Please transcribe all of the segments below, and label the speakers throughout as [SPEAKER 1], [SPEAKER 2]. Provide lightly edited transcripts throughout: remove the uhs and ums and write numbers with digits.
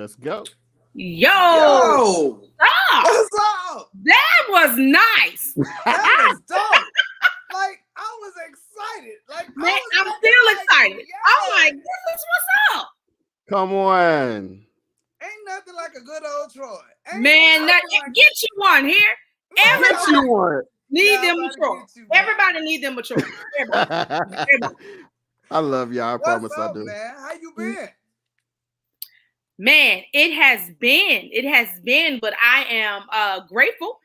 [SPEAKER 1] Let's go.
[SPEAKER 2] Yo,
[SPEAKER 3] stop. What's up?
[SPEAKER 2] That was nice.
[SPEAKER 3] That was dope. Like, I was excited. Like,
[SPEAKER 2] man, I'm still excited.
[SPEAKER 3] Yeah.
[SPEAKER 2] I'm like, this is what's up.
[SPEAKER 1] Come on.
[SPEAKER 3] Ain't nothing like a good old Troy.
[SPEAKER 2] Man, get you one here. Everybody need them mature. Everybody need them mature. Everybody.
[SPEAKER 1] I love y'all. I promise I do.
[SPEAKER 3] Man, how you been?
[SPEAKER 2] Man, it has been, but I am grateful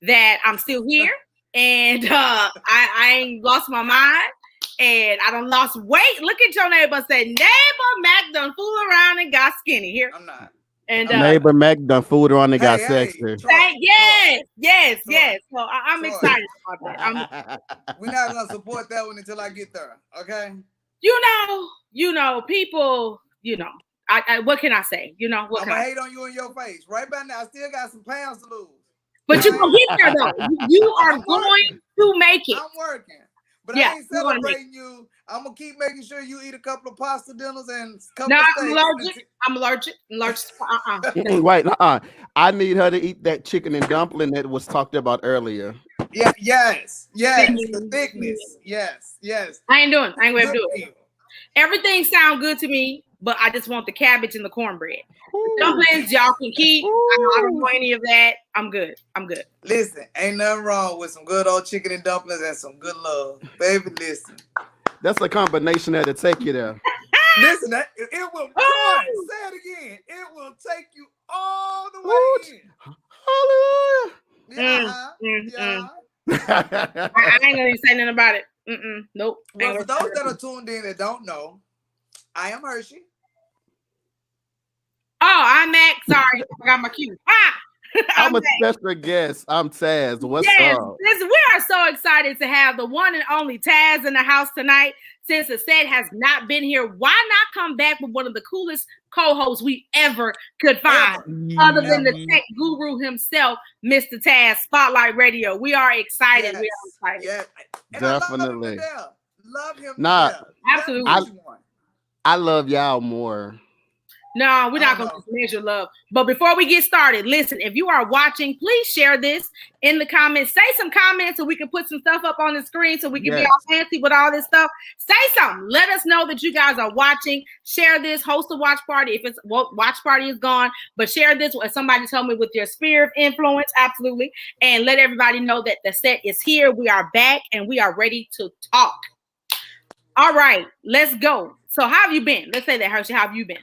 [SPEAKER 2] that I'm still here, and I ain't lost my mind, and I done lost weight. Look at your neighbor and say, neighbor Mac done fool around and got skinny here.
[SPEAKER 3] I'm not.
[SPEAKER 2] And
[SPEAKER 1] neighbor Mac done fooled around and got sexy.
[SPEAKER 2] Yes. So I'm excited about that.
[SPEAKER 3] We're not gonna support that one until I get there. Okay.
[SPEAKER 2] You know, people. You know, I what can I say? You know,
[SPEAKER 3] I'm gonna hate on you in your face right by now. I still got some pounds to lose.
[SPEAKER 2] But you're gonna get there though. You are going to make it.
[SPEAKER 3] I'm working. But I ain't celebrating you. I'm gonna keep making sure you eat a couple of pasta dinners and a couple of steaks.
[SPEAKER 2] I'm allergic.
[SPEAKER 1] Wait, I need her to eat that chicken and dumpling that was talked about earlier.
[SPEAKER 3] Yeah, yes. The thickness. Yes.
[SPEAKER 2] I ain't gonna do it. Everything sounds good to me, but I just want the cabbage and the cornbread. The dumplings y'all can keep. I don't want any of that. I'm good.
[SPEAKER 3] Listen, ain't nothing wrong with some good old chicken and dumplings and some good love. Baby, listen.
[SPEAKER 1] That's a combination that'll take you there.
[SPEAKER 3] Listen, it will. Come on, say it again. It will take you all the way in. Yeah.
[SPEAKER 2] I ain't gonna say nothing about it. Nope.
[SPEAKER 3] Well, for those that are tuned in that don't know, I am Hershey.
[SPEAKER 2] Oh, I'm Mac. Sorry, I forgot my cue.
[SPEAKER 1] I'm a special guest. I'm Taz. What's up?
[SPEAKER 2] Listen, we are so excited to have the one and only Taz in the house tonight. Since the set has not been here, why not come back with one of the coolest co-hosts we ever could find, other than the tech guru himself, Mr. Taz, Spotlight Radio. We are excited.
[SPEAKER 3] Yes.
[SPEAKER 2] We are excited.
[SPEAKER 3] Yes.
[SPEAKER 1] Definitely.
[SPEAKER 3] Love him.
[SPEAKER 2] Absolutely.
[SPEAKER 1] I love y'all more.
[SPEAKER 2] No, we're not going to measure love. But before we get started, listen, if you are watching, please share this in the comments. Say some comments so we can put some stuff up on the screen so we can be all fancy with all this stuff. Say something. Let us know that you guys are watching. Share this. Host a watch party. If it's watch party is gone, but share this with somebody told me with your sphere of influence. Absolutely. And let everybody know that the set is here. We are back and we are ready to talk. All right, let's go. So how have you been? Let's say that, Hershey. How have you been?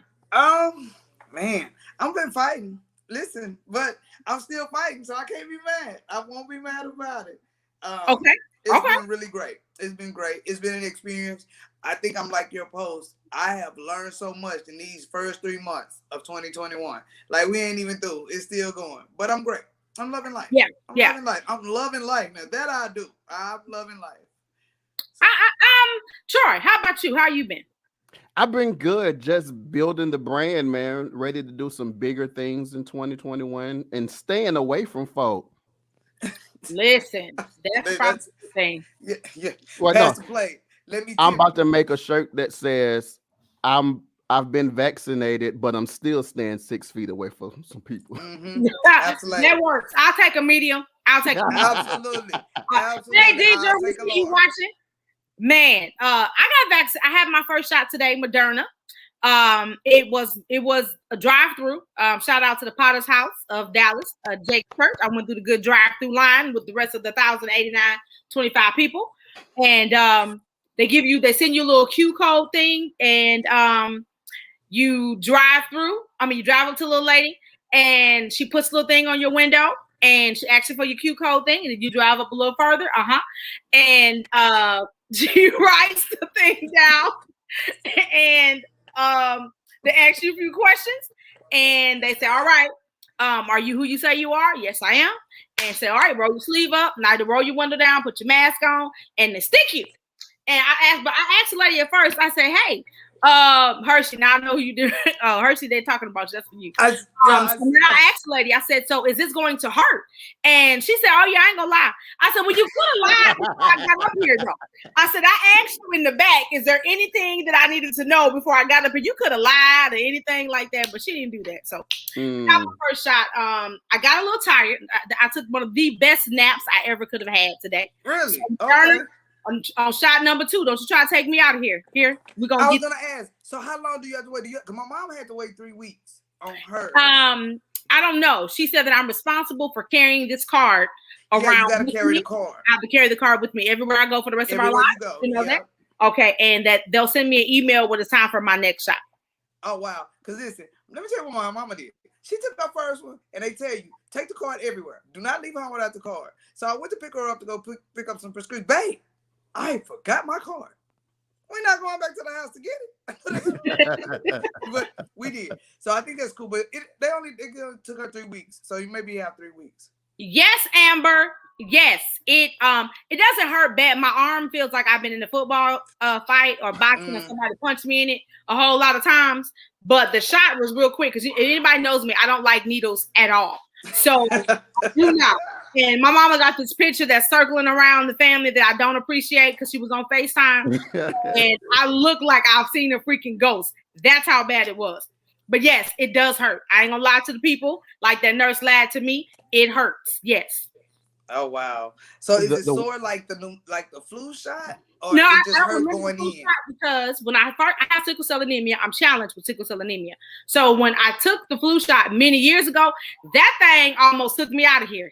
[SPEAKER 3] Man, I've been fighting. Listen, but I'm still fighting, so I can't be mad. I won't be mad about it.
[SPEAKER 2] Okay.
[SPEAKER 3] It's been really great. It's been great. It's been an experience. I think I'm like your post. I have learned so much in these first 3 months of 2021. Like, we ain't even through. It's still going. But I'm great. I'm loving life. Loving life. I'm loving life. Now, that I do. I'm loving life.
[SPEAKER 2] So. Troy, how about you? How you been?
[SPEAKER 1] I've been good, just building the brand, man. Ready to do some bigger things in 2021 and staying away from folk.
[SPEAKER 2] Listen, that's probably the thing.
[SPEAKER 3] Yeah. Well, pass the plate.
[SPEAKER 1] I'm about to make a shirt that says I've been vaccinated, but I'm still staying 6 feet away from some people.
[SPEAKER 3] Mm-hmm. Absolutely.
[SPEAKER 2] That works. I'll take a medium.
[SPEAKER 3] Absolutely.
[SPEAKER 2] Hey, DJ, we see you watching. Man, I got vaccinated. I had my first shot today, Moderna. It was a drive-through. Shout out to the Potter's House of Dallas, Jake Church. I went through the good drive-through line with the rest of the 1,089.25 people, and they send you a little Q code thing, and you drive through. You drive up to a little lady, and she puts a little thing on your window. And she asks you for your Q code thing, and then you drive up a little further, and she writes the thing down, and they ask you a few questions, and they say, "All right, are you who you say you are?" "Yes, I am." And say, "All right, roll your sleeve up, now to roll your window down, put your mask on, and they stick you." And I asked the lady at first. I said, "Hey, Hershey, now I know who you do. Oh, Hershey, they're talking about you. That's for you.
[SPEAKER 3] So
[SPEAKER 2] now I asked the lady, I said, so is this going to hurt? And she said, oh yeah, I ain't gonna lie. I said, well, you could have lied before I got up here though. I said, I asked you in the back, is there anything that I needed to know before I got up here? You could have lied or anything like that, but she didn't do that. So got my first shot. I got a little tired. I took one of the best naps I ever could have had today.
[SPEAKER 3] Really?
[SPEAKER 2] So,
[SPEAKER 3] okay.
[SPEAKER 2] On shot number 2, don't you try to take me out of here. Here, we're gonna.
[SPEAKER 3] I was gonna ask. So how long do you have to wait? Because my mom had to wait 3 weeks on her.
[SPEAKER 2] I don't know. She said that I'm responsible for carrying this card around.
[SPEAKER 3] You gotta carry the card.
[SPEAKER 2] I have to carry the card with me everywhere I go for the rest of my life. You know that? Okay, and that they'll send me an email when it's time for my next shot.
[SPEAKER 3] Oh wow! Because listen, let me tell you what my mama did. She took her first one, and they tell you take the card everywhere. Do not leave home without the card. So I went to pick her up to go pick up some prescription. Babe, I forgot my card. We're not going back to the house to get it. But we did. So I think that's cool. But they took her 3 weeks. So you maybe have 3 weeks.
[SPEAKER 2] Yes, Amber. Yes. It doesn't hurt bad. My arm feels like I've been in a football fight or boxing and somebody punched me in it a whole lot of times. But the shot was real quick because anybody knows me, I don't like needles at all. So do not. And my mama got this picture that's circling around the family that I don't appreciate because she was on FaceTime. And I look like I've seen a freaking ghost. That's how bad it was. But yes, it does hurt. I ain't gonna lie to the people. Like that nurse lied to me. It hurts. Yes.
[SPEAKER 3] Oh wow. So is it sore like the flu shot? Or
[SPEAKER 2] no,
[SPEAKER 3] it just
[SPEAKER 2] I don't
[SPEAKER 3] hurt going in?
[SPEAKER 2] Because when I have sickle cell anemia, I'm challenged with sickle cell anemia. So when I took the flu shot many years ago, that thing almost took me out of here.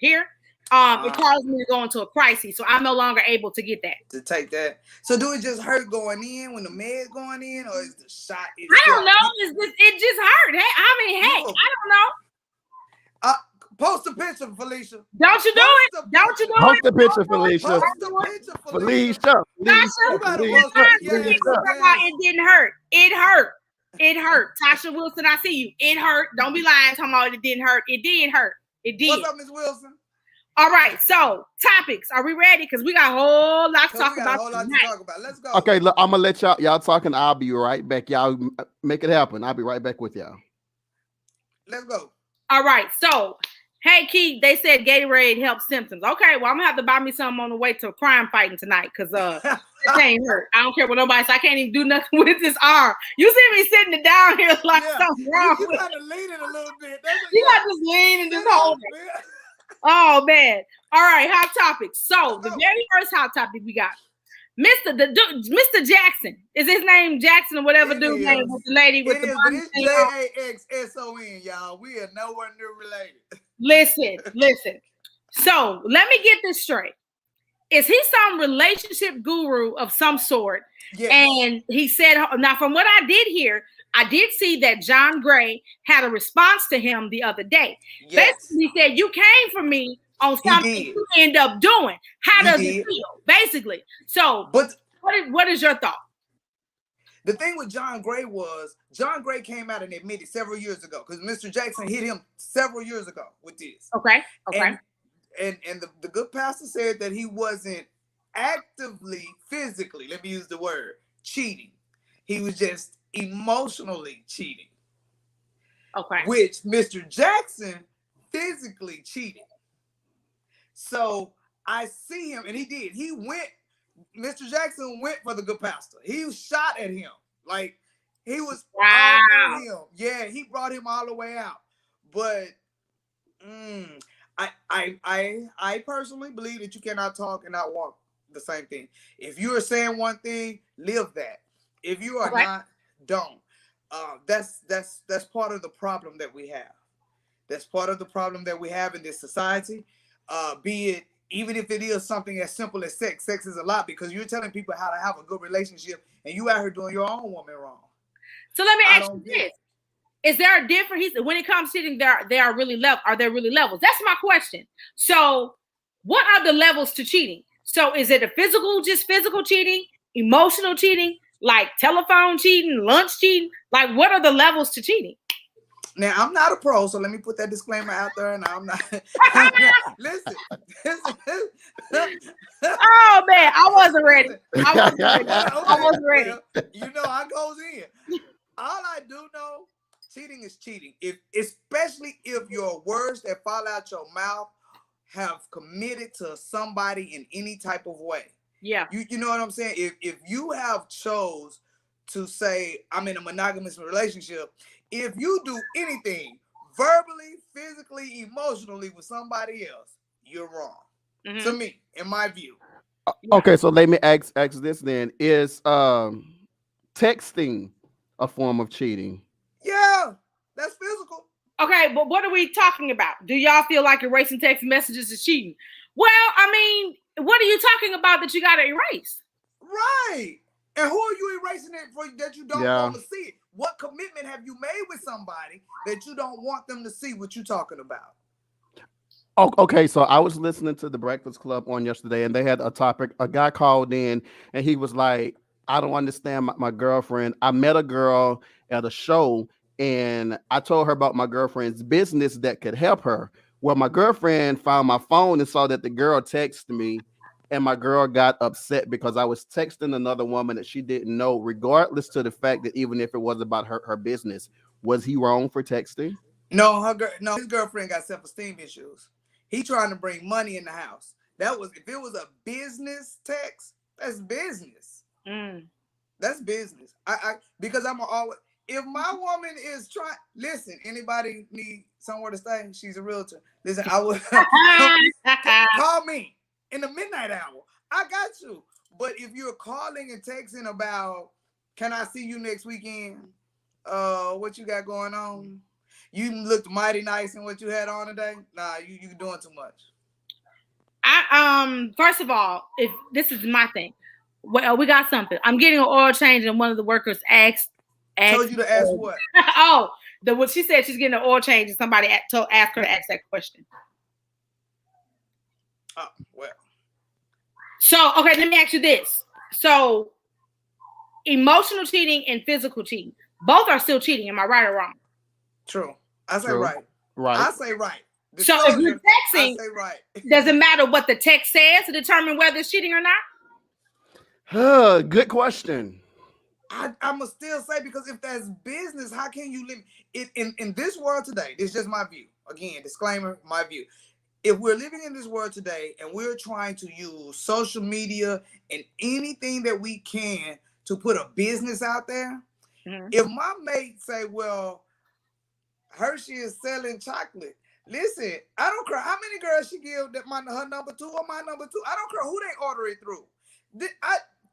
[SPEAKER 2] It caused me to go into a crisis, so I'm no longer able to get that.
[SPEAKER 3] To take that. So do it just hurt going in when the med's going in, or is the shot?
[SPEAKER 2] I don't know. It just hurt. Hey, I don't know.
[SPEAKER 3] Post a picture, Felicia.
[SPEAKER 2] Don't you do it? Don't you do it?
[SPEAKER 1] Post the picture, Felicia.
[SPEAKER 3] Post the picture,
[SPEAKER 1] Felicia.
[SPEAKER 2] It didn't hurt. It hurt. It hurt. Tasha Wilson, I see you. It hurt. Don't be lying talking about it didn't hurt. It did hurt. It did.
[SPEAKER 3] What's up, Ms. Wilson?
[SPEAKER 2] All right, so topics. Are we ready? Because we got a whole lot to talk about.
[SPEAKER 3] Let's go.
[SPEAKER 1] Okay, look, I'm gonna let y'all talking. I'll be right back. Y'all make it happen. I'll be right back with y'all.
[SPEAKER 3] Let's go.
[SPEAKER 2] All right, so hey Keith, they said Gatorade helps symptoms. Okay, well I'm gonna have to buy me something on the way to crime fighting tonight because it ain't hurt. I don't care what nobody says. I can't even do nothing with this arm. You see me sitting down here like something wrong.
[SPEAKER 3] You gotta lean it a little bit.
[SPEAKER 2] You gotta just lean and just hold it. Oh man! All right, hot topics. So the very first hot topic we got, Mr. Jackson. Is his name Jackson or whatever dude's name with the lady with the body thing on?
[SPEAKER 3] JAXSON, y'all. We are nowhere near related.
[SPEAKER 2] Listen. So let me get this straight. Is he some relationship guru of some sort? Yes. And he said, now from what I did hear, I did see that John Gray had a response to him the other day. Yes. Basically, he said, you came for me on something you end up doing. How does it feel? Basically. So, but what is your thought?
[SPEAKER 3] The thing with John Gray was, John Gray came out and admitted several years ago, because Mr. Jackson hit him several years ago with this.
[SPEAKER 2] Okay.
[SPEAKER 3] And the good pastor said that he wasn't actively, physically, let me use the word, cheating. He was just emotionally cheating.
[SPEAKER 2] Okay.
[SPEAKER 3] Which Mr. Jackson physically cheated. So I see him, and he did. Mr. Jackson went for the good pastor. He shot at him. Like, he was all over him. Yeah, he brought him all the way out. But I personally believe that you cannot talk and not walk the same thing. If you are saying one thing, live that. If you are not, don't. That's part of the problem that we have. That's part of the problem that we have in this society. Be it, even if it is something as simple as sex. Sex is a lot, because you're telling people how to have a good relationship, and you out here doing your own woman wrong.
[SPEAKER 2] So let me ask you this. Is there a difference? When it comes to cheating, are there really levels? That's my question. So what are the levels to cheating? So is it just physical cheating, emotional cheating, like telephone cheating, lunch cheating? Like, what are the levels to cheating?
[SPEAKER 3] Now I'm not a pro, so let me put that disclaimer out there. And I'm not. listen.
[SPEAKER 2] Oh man, I wasn't ready. I wasn't ready.
[SPEAKER 3] Well, you know, I goes in. All I do know, cheating is cheating. Especially if your words that fall out your mouth have committed to somebody in any type of way.
[SPEAKER 2] Yeah.
[SPEAKER 3] You know what I'm saying? If you have chose to say I'm in a monogamous relationship, if you do anything verbally, physically, emotionally with somebody else, you're wrong. Mm-hmm. To me, in my view.
[SPEAKER 1] Okay, so let me ask this then. Is texting a form of cheating?
[SPEAKER 3] Yeah, that's physical.
[SPEAKER 2] Okay, but what are we talking about? Do y'all feel like erasing text messages is cheating? Well, I mean, what are you talking about that you got to erase?
[SPEAKER 3] Right. And who are you erasing it for that you don't want to see it? What commitment have you made with somebody that you don't want them to see what you're talking about?
[SPEAKER 1] Okay, so I was listening to the Breakfast Club on yesterday, and they had a topic. A guy called in, and he was like, I don't understand my girlfriend. I met a girl at a show, and I told her about my girlfriend's business that could help her. Well, my girlfriend found my phone and saw that the girl texted me, and my girl got upset because I was texting another woman that she didn't know, regardless to the fact that even if it was about her business. Was he wrong for texting?
[SPEAKER 3] No, his girlfriend got self-esteem issues. He trying to bring money in the house. If it was a business text, that's business. That's business. Because I'm always, if my woman is trying, listen, anybody need somewhere to stay? She's a realtor. Listen, I would call me in the midnight hour. I got you. But if you're calling and texting about, can I see you next weekend? What you got going on? You looked mighty nice in what you had on today. Nah, you doing too much.
[SPEAKER 2] First of all, if this is my thing, well, we got something. I'm getting an oil change, and one of the workers asked
[SPEAKER 3] told you to ask what?
[SPEAKER 2] What she said she's getting an oil change, and somebody asked her to ask that question.
[SPEAKER 3] Oh well.
[SPEAKER 2] So okay, let me ask you this. So, emotional cheating and physical cheating, both are still cheating. Am I right or wrong?
[SPEAKER 3] True. I say
[SPEAKER 1] True.
[SPEAKER 3] right. I say right.
[SPEAKER 2] So if you're texting,
[SPEAKER 3] I say right.
[SPEAKER 2] Does it matter what the text says to determine whether it's cheating or
[SPEAKER 1] not? Good question.
[SPEAKER 3] I'ma still say, because if that's business, how can you live it in this world today? This is just my view. Again, disclaimer, my view. If we're living in this world today and we're trying to use social media and anything that we can to put a business out there, if my mate say, well, Hershey is selling chocolate. Listen, I don't care how many girls she give that her number 2 or my number 2. I don't care who they order it through.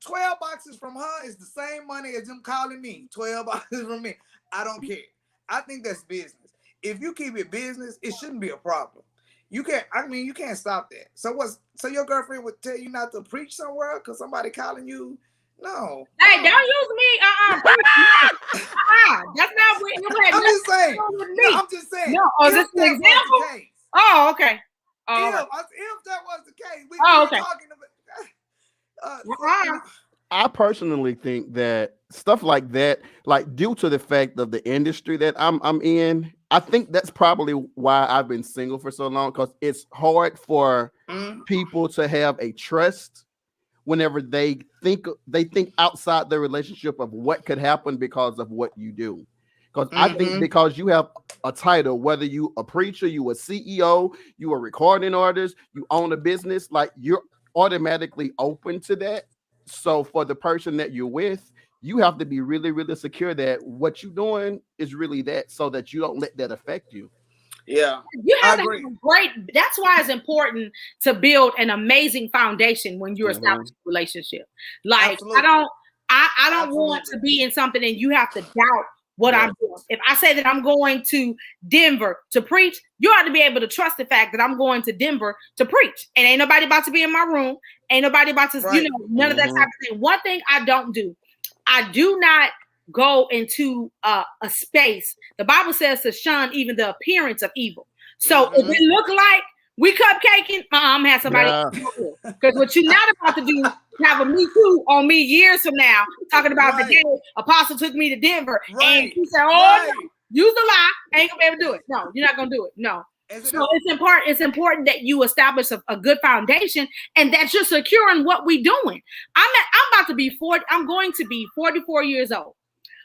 [SPEAKER 3] 12 boxes from her is the same money as them calling me. 12 boxes from me. I don't care. I think that's business. If you keep it business, it shouldn't be a problem. You can't stop that. So your girlfriend would tell you not to preach somewhere because somebody calling you? No.
[SPEAKER 2] Hey, don't use me. That's not what you had.
[SPEAKER 3] I'm just saying. No, I'm just saying.
[SPEAKER 2] No, this is an example. Oh, okay.
[SPEAKER 3] If that was the case, we
[SPEAKER 2] okay.
[SPEAKER 3] Talking about.
[SPEAKER 1] I personally think that stuff like that, like due to the fact of the industry that I'm in, I think that's probably why I've been single for so long, because it's hard for people to have a trust whenever they think outside their relationship of what could happen because of what you do. Because I think because you have a title, whether you a preacher, you a CEO, you a recording artist, you own a business, like you're automatically open to that. So for the person that you're with, you have to be really, really secure that what you're doing is really that, so that you don't let that affect you.
[SPEAKER 3] Yeah,
[SPEAKER 2] you have to have a great. That's why it's important to build an amazing foundation when you're establishing a relationship. Like Absolutely. I don't want to be in something and you have to doubt what I'm doing. If I say that I'm going to Denver to preach, you ought to be able to trust the fact that I'm going to Denver to preach, and ain't nobody about to be in my room. Ain't nobody about to, none of that type of thing. One thing I don't do, I do not go into a space. The Bible says to shun even the appearance of evil. So if it look like we cupcaking, I'm gonna have somebody because what you're not about to do, have a Me Too on me years from now, talking about the day Apostle took me to Denver and he said, use the lie. Ain't gonna be able to do it. No, you're not gonna do it. No. So it's important that you establish a good foundation and that you're securing what we're doing. I'm about to be 40. I'm going to be 44 years old.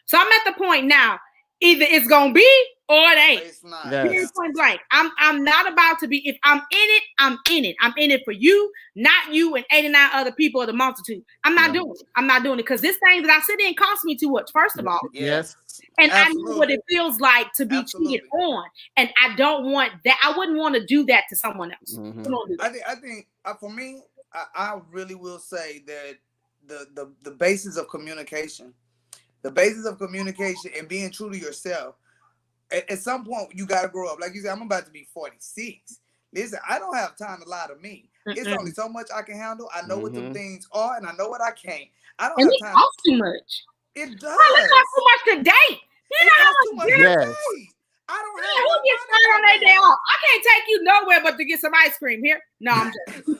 [SPEAKER 2] So I'm at the point now. Either it's gonna be or it ain't.
[SPEAKER 3] It's not.
[SPEAKER 1] Yes.
[SPEAKER 2] Point blank. I'm not about to be. If I'm in it, I'm in it. I'm in it for you, not you and 89 other people of the multitude. I'm not doing it. I'm not doing it because this thing that I sit in costs me too much. First of all,
[SPEAKER 1] Yes.
[SPEAKER 2] And I know what it feels like to be cheated on, and I don't want that. I wouldn't want to do that to someone else.
[SPEAKER 1] Mm-hmm.
[SPEAKER 3] I think for me, I really will say that the basis of communication. The basis of communication and being true to yourself. At some point, you got to grow up. Like you said, I'm about to be 46. Listen, I don't have time to lie to me. It's only so much I can handle. I know what them things are, and I know what I can't. I don't have time.
[SPEAKER 2] It costs too much.
[SPEAKER 3] It does.
[SPEAKER 2] It costs too much to date. You know how much
[SPEAKER 3] to date. I don't have
[SPEAKER 2] who gets started on their day off? I can't take you nowhere but to get some ice cream here. No, I'm just.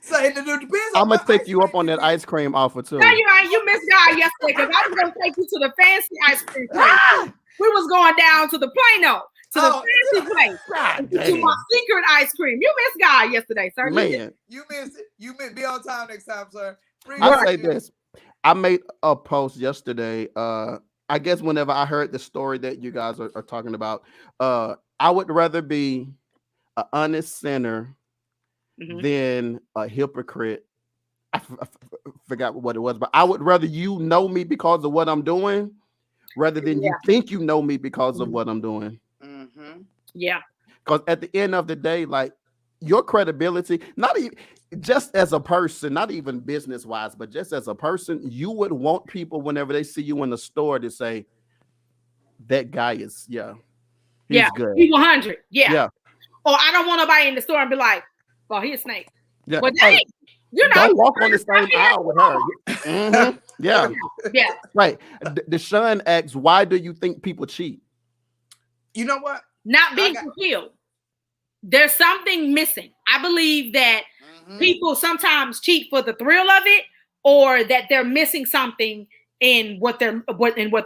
[SPEAKER 3] So it depends.
[SPEAKER 1] I'm gonna take you up on that ice cream offer too.
[SPEAKER 2] No, you ain't. You missed God yesterday because I was gonna take you to the fancy ice cream place. We was going down to the Plano, to the fancy place, to my secret ice cream. You missed God yesterday, sir.
[SPEAKER 1] Man,
[SPEAKER 3] you missed it. You missed. Be on time next time, sir.
[SPEAKER 1] I'll say this. I made a post yesterday. I guess whenever I heard the story that you guys are talking about, I would rather be an honest sinner than a hypocrite. I forgot what it was, but I would rather you know me because of what I'm doing rather than you think you know me because of what I'm doing.
[SPEAKER 2] Yeah.
[SPEAKER 1] Because at the end of the day, like your credibility, not even just as a person, not even business wise, but just as a person, you would want people whenever they see you in the store to say, that guy is, he's good.
[SPEAKER 2] He's 100. Yeah. Or I don't want nobody in the store and be like, well, he's a snake.
[SPEAKER 1] Yeah.
[SPEAKER 2] Well, dang, you know,
[SPEAKER 1] don't walk on the same aisle with her. Yeah.
[SPEAKER 2] Yeah.
[SPEAKER 1] Right. Deshaun asks, why do you think people cheat?
[SPEAKER 3] You know what?
[SPEAKER 2] Not being fulfilled. There's something missing. I believe that people sometimes cheat for the thrill of it, or that they're missing something in what they're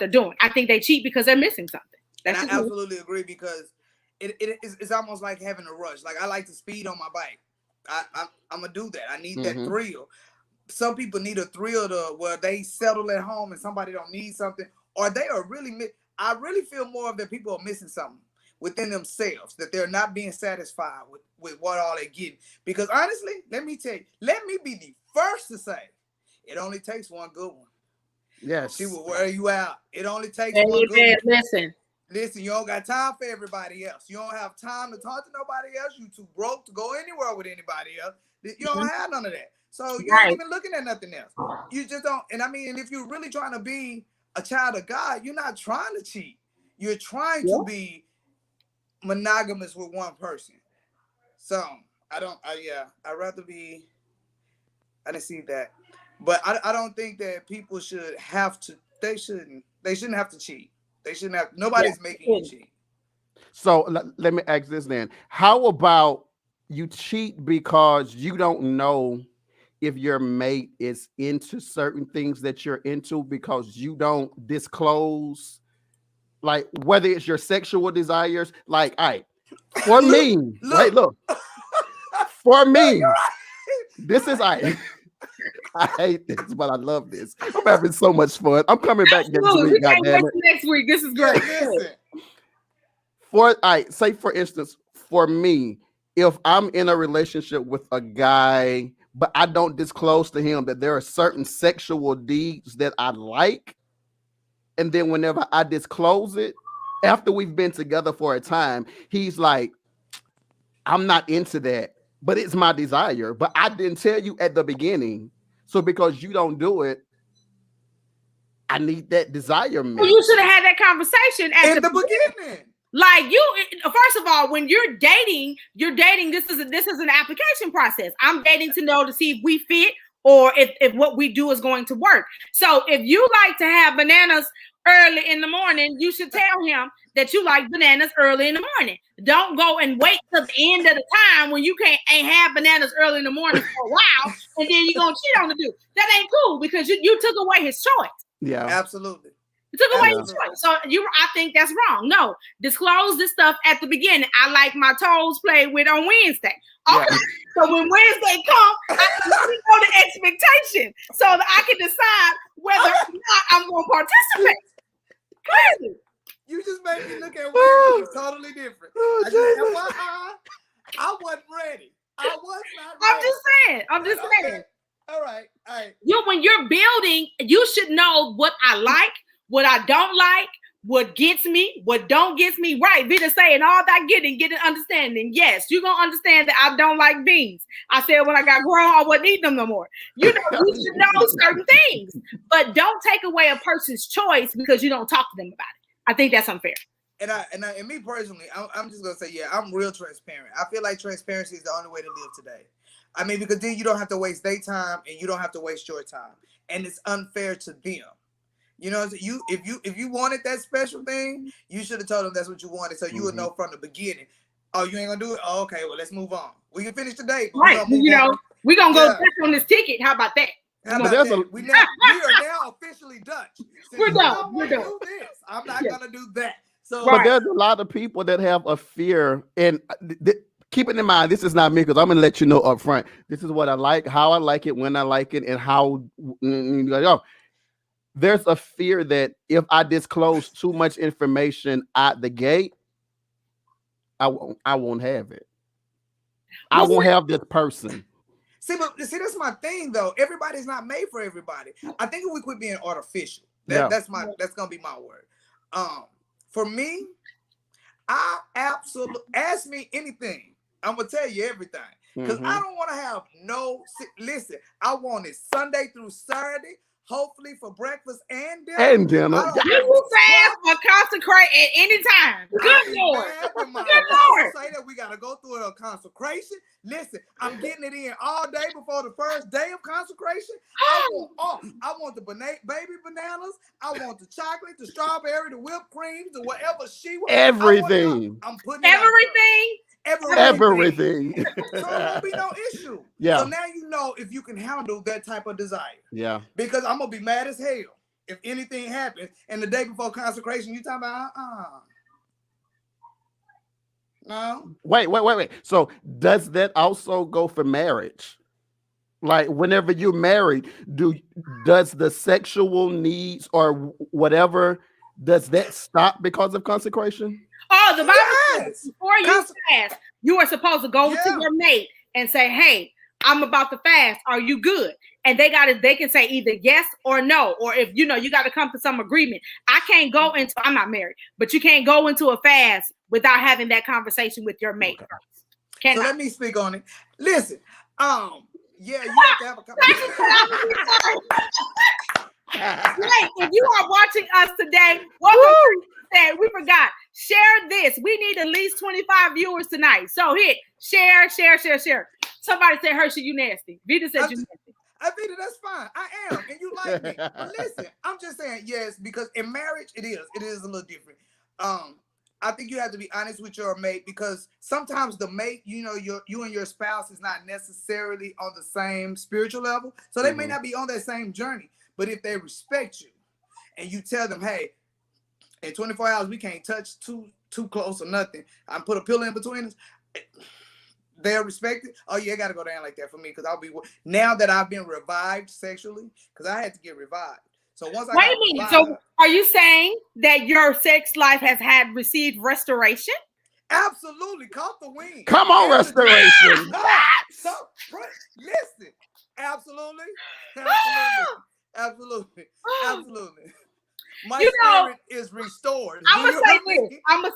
[SPEAKER 2] doing. I think they cheat because they're missing something.
[SPEAKER 3] And I absolutely agree, because it's almost like having a rush. Like, I like to speed on my bike. I'm gonna do that. I need that thrill. Some people need a thrill to where they settle at home and somebody don't need something, or they are really. I really feel more of that people are missing something within themselves, that they're not being satisfied with what all they're getting. Because honestly, let me tell you, let me be the first to say, it only takes one good one.
[SPEAKER 1] Yes.
[SPEAKER 3] She will wear you out. It only takes one good one. Listen, you don't got time for everybody else. You don't have time to talk to nobody else. You too broke to go anywhere with anybody else. You don't have none of that. So you ain't even looking at nothing else. You just don't. And I mean, and if you're really trying to be a child of God, you're not trying to cheat. You're trying to be monogamous with one person. So I'd rather be. I didn't see that, but I don't think that people should have to. They shouldn't have to cheat. They shouldn't have. Nobody's making you cheat.
[SPEAKER 1] So let me ask this then. How about you cheat because you don't know if your mate is into certain things that you're into, because you don't disclose, like whether it's your sexual desires. Like, all right, for me, look, for me, this is I hate this, but I love this. I'm having so much fun. I'm coming back next week.
[SPEAKER 2] Next week, this is great.
[SPEAKER 1] Say for instance, for me, if I'm in a relationship with a guy, but I don't disclose to him that there are certain sexual deeds that I like, and then whenever I disclose it, after we've been together for a time, he's like, I'm not into that, but it's my desire. But I didn't tell you at the beginning. So because you don't do it, I need that desire.
[SPEAKER 2] Well, you should have had that conversation at the beginning. Like, first of all, when you're dating. This is an application process. I'm dating to know to see if we fit or if what we do is going to work. So if you like to have bananas early in the morning, you should tell him that you like bananas early in the morning. Don't go and wait till the end of the time when you ain't have bananas early in the morning for a while, and then you're gonna cheat on the dude. That ain't cool, because you took away his choice.
[SPEAKER 1] Yeah,
[SPEAKER 3] absolutely.
[SPEAKER 2] It took away your choice. So I think that's wrong. No, disclose this stuff at the beginning. I like my toes played with on Wednesday. Okay. Yeah. So when Wednesday comes, I know the expectation so that I can decide whether or not I'm going to participate. Crazy.
[SPEAKER 3] You just made me look at Wednesday totally different. I wasn't ready. I was not ready.
[SPEAKER 2] I'm just saying.
[SPEAKER 3] All right.
[SPEAKER 2] When you're building, you should know what I like, what I don't like, what gets me, what don't get me. Right. Vita saying all that get an understanding. Yes, you're going to understand that I don't like beans. I said when I got grown, I wouldn't eat them no more. You should know certain things, but don't take away a person's choice because you don't talk to them about it. I think that's unfair.
[SPEAKER 3] And me personally, I'm just going to say, yeah, I'm real transparent. I feel like transparency is the only way to live today. I mean, because then you don't have to waste their time and you don't have to waste your time. And it's unfair to them. You know, if you wanted that special thing, you should have told them that's what you wanted, so you would know from the beginning. Oh, you ain't gonna do it? Oh, okay, well, let's move on. We can finish the date.
[SPEAKER 2] Right. We're gonna go back on this ticket. How about that?
[SPEAKER 3] We are now officially Dutch.
[SPEAKER 2] We're done. We're done.
[SPEAKER 3] I'm not gonna do that. So,
[SPEAKER 1] but there's a lot of people that have a fear, and keeping in mind, this is not me because I'm gonna let you know up front. This is what I like, how I like it, when I like it, and how. There's a fear that if I disclose too much information at the gate, I won't have it. I won't have this person.
[SPEAKER 3] See, that's my thing though. Everybody's not made for everybody. I think if we quit being artificial, that's gonna be my word. For me, I absolutely ask me anything. I'm gonna tell you everything because I don't want to have listen. I want it Sunday through Saturday. Hopefully for breakfast and dinner.
[SPEAKER 2] You fast or consecrate at any time. Good Lord.
[SPEAKER 3] Good Lord. Say that we gotta go through a consecration. Listen, I'm getting it in all day before the first day of consecration. I want the baby bananas. I want the chocolate, the strawberry, the whipped creams, the whatever she wants.
[SPEAKER 1] Everything.
[SPEAKER 3] I'm putting
[SPEAKER 2] everything.
[SPEAKER 1] Everything.
[SPEAKER 3] So there won't be no issue.
[SPEAKER 1] Yeah.
[SPEAKER 3] So now you know if you can handle that type of desire.
[SPEAKER 1] Yeah.
[SPEAKER 3] Because I'm gonna be mad as hell if anything happens and the day before consecration you talking about no.
[SPEAKER 1] Wait. So does that also go for marriage? Like whenever you're married, does the sexual needs or whatever, does that stop because of consecration?
[SPEAKER 2] Oh, the Bible says before you fast, you are supposed to go to your mate and say, "Hey, I'm about to fast. Are you good?" And they can say either yes or no, or if you got to come to some agreement. I'm not married, but you can't go into a fast without having that conversation with your mate first.
[SPEAKER 3] So let me speak on it. Listen, you have to have a conversation.
[SPEAKER 2] Hey, if you are watching us today, welcome. We forgot. Share this. We need at least 25 viewers tonight. So hit share. Somebody said, Hershey, you nasty. Vita said you nasty.
[SPEAKER 3] Vita, that's fine. I am, and you like me. But listen, I'm just saying yes, because in marriage, it is a little different. I think you have to be honest with your mate because sometimes the mate, you and your spouse is not necessarily on the same spiritual level. So they may not be on that same journey. But if they respect you and you tell them, hey, in 24 hours, we can't touch too close or nothing. I put a pillow in between us. They'll respect it. Oh, yeah, I got to go down like that for me because now that I've been revived sexually, because I had to get revived. So once I
[SPEAKER 2] wait a minute. So are you saying that your sex life has received restoration?
[SPEAKER 3] Absolutely. Caught the wing.
[SPEAKER 1] Come on, restoration.
[SPEAKER 3] Listen. Absolutely. My spirit is restored.
[SPEAKER 2] I'm gonna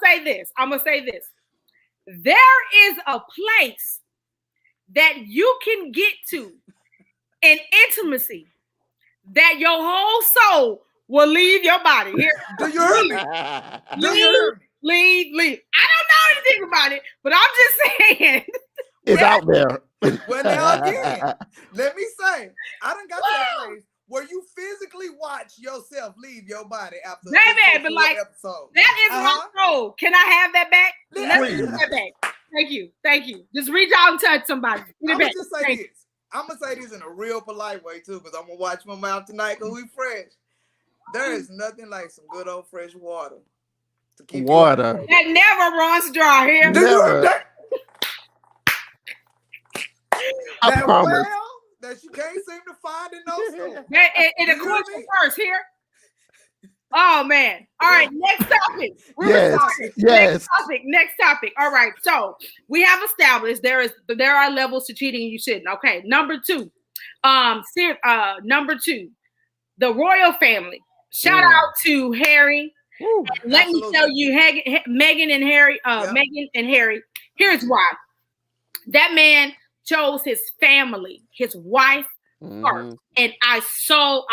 [SPEAKER 2] say this. There is a place that you can get to in intimacy that your whole soul will leave your body. Here,
[SPEAKER 3] do you hear me?
[SPEAKER 2] Leave. I don't know anything about it, but I'm just saying
[SPEAKER 1] it's out there.
[SPEAKER 3] Well, now again, let me say, I done got to that place where you physically watch yourself leave your body after
[SPEAKER 2] but like episode. That is my soul. Can I have that back? Let me have that back. Thank you. Just reach out and touch somebody.
[SPEAKER 3] I'm gonna just say this. I'm gonna say this in a real polite way too, because I'm gonna watch my mouth tonight because we fresh. There is nothing like some good old fresh water to keep
[SPEAKER 1] water.
[SPEAKER 2] That never runs dry here.
[SPEAKER 1] Never.
[SPEAKER 3] That
[SPEAKER 1] promise.
[SPEAKER 3] well that you can't seem to find in no store.
[SPEAKER 2] And of course, first here. Oh man! All right, next topic.
[SPEAKER 1] Yes.
[SPEAKER 2] Next topic. All right, so we have established there are levels to cheating and you shouldn't. Okay, number two, the royal family. Shout out to Harry. Let me tell you, Meghan and Harry. Meghan and Harry. Here's why. That man chose his family, his wife first, and I so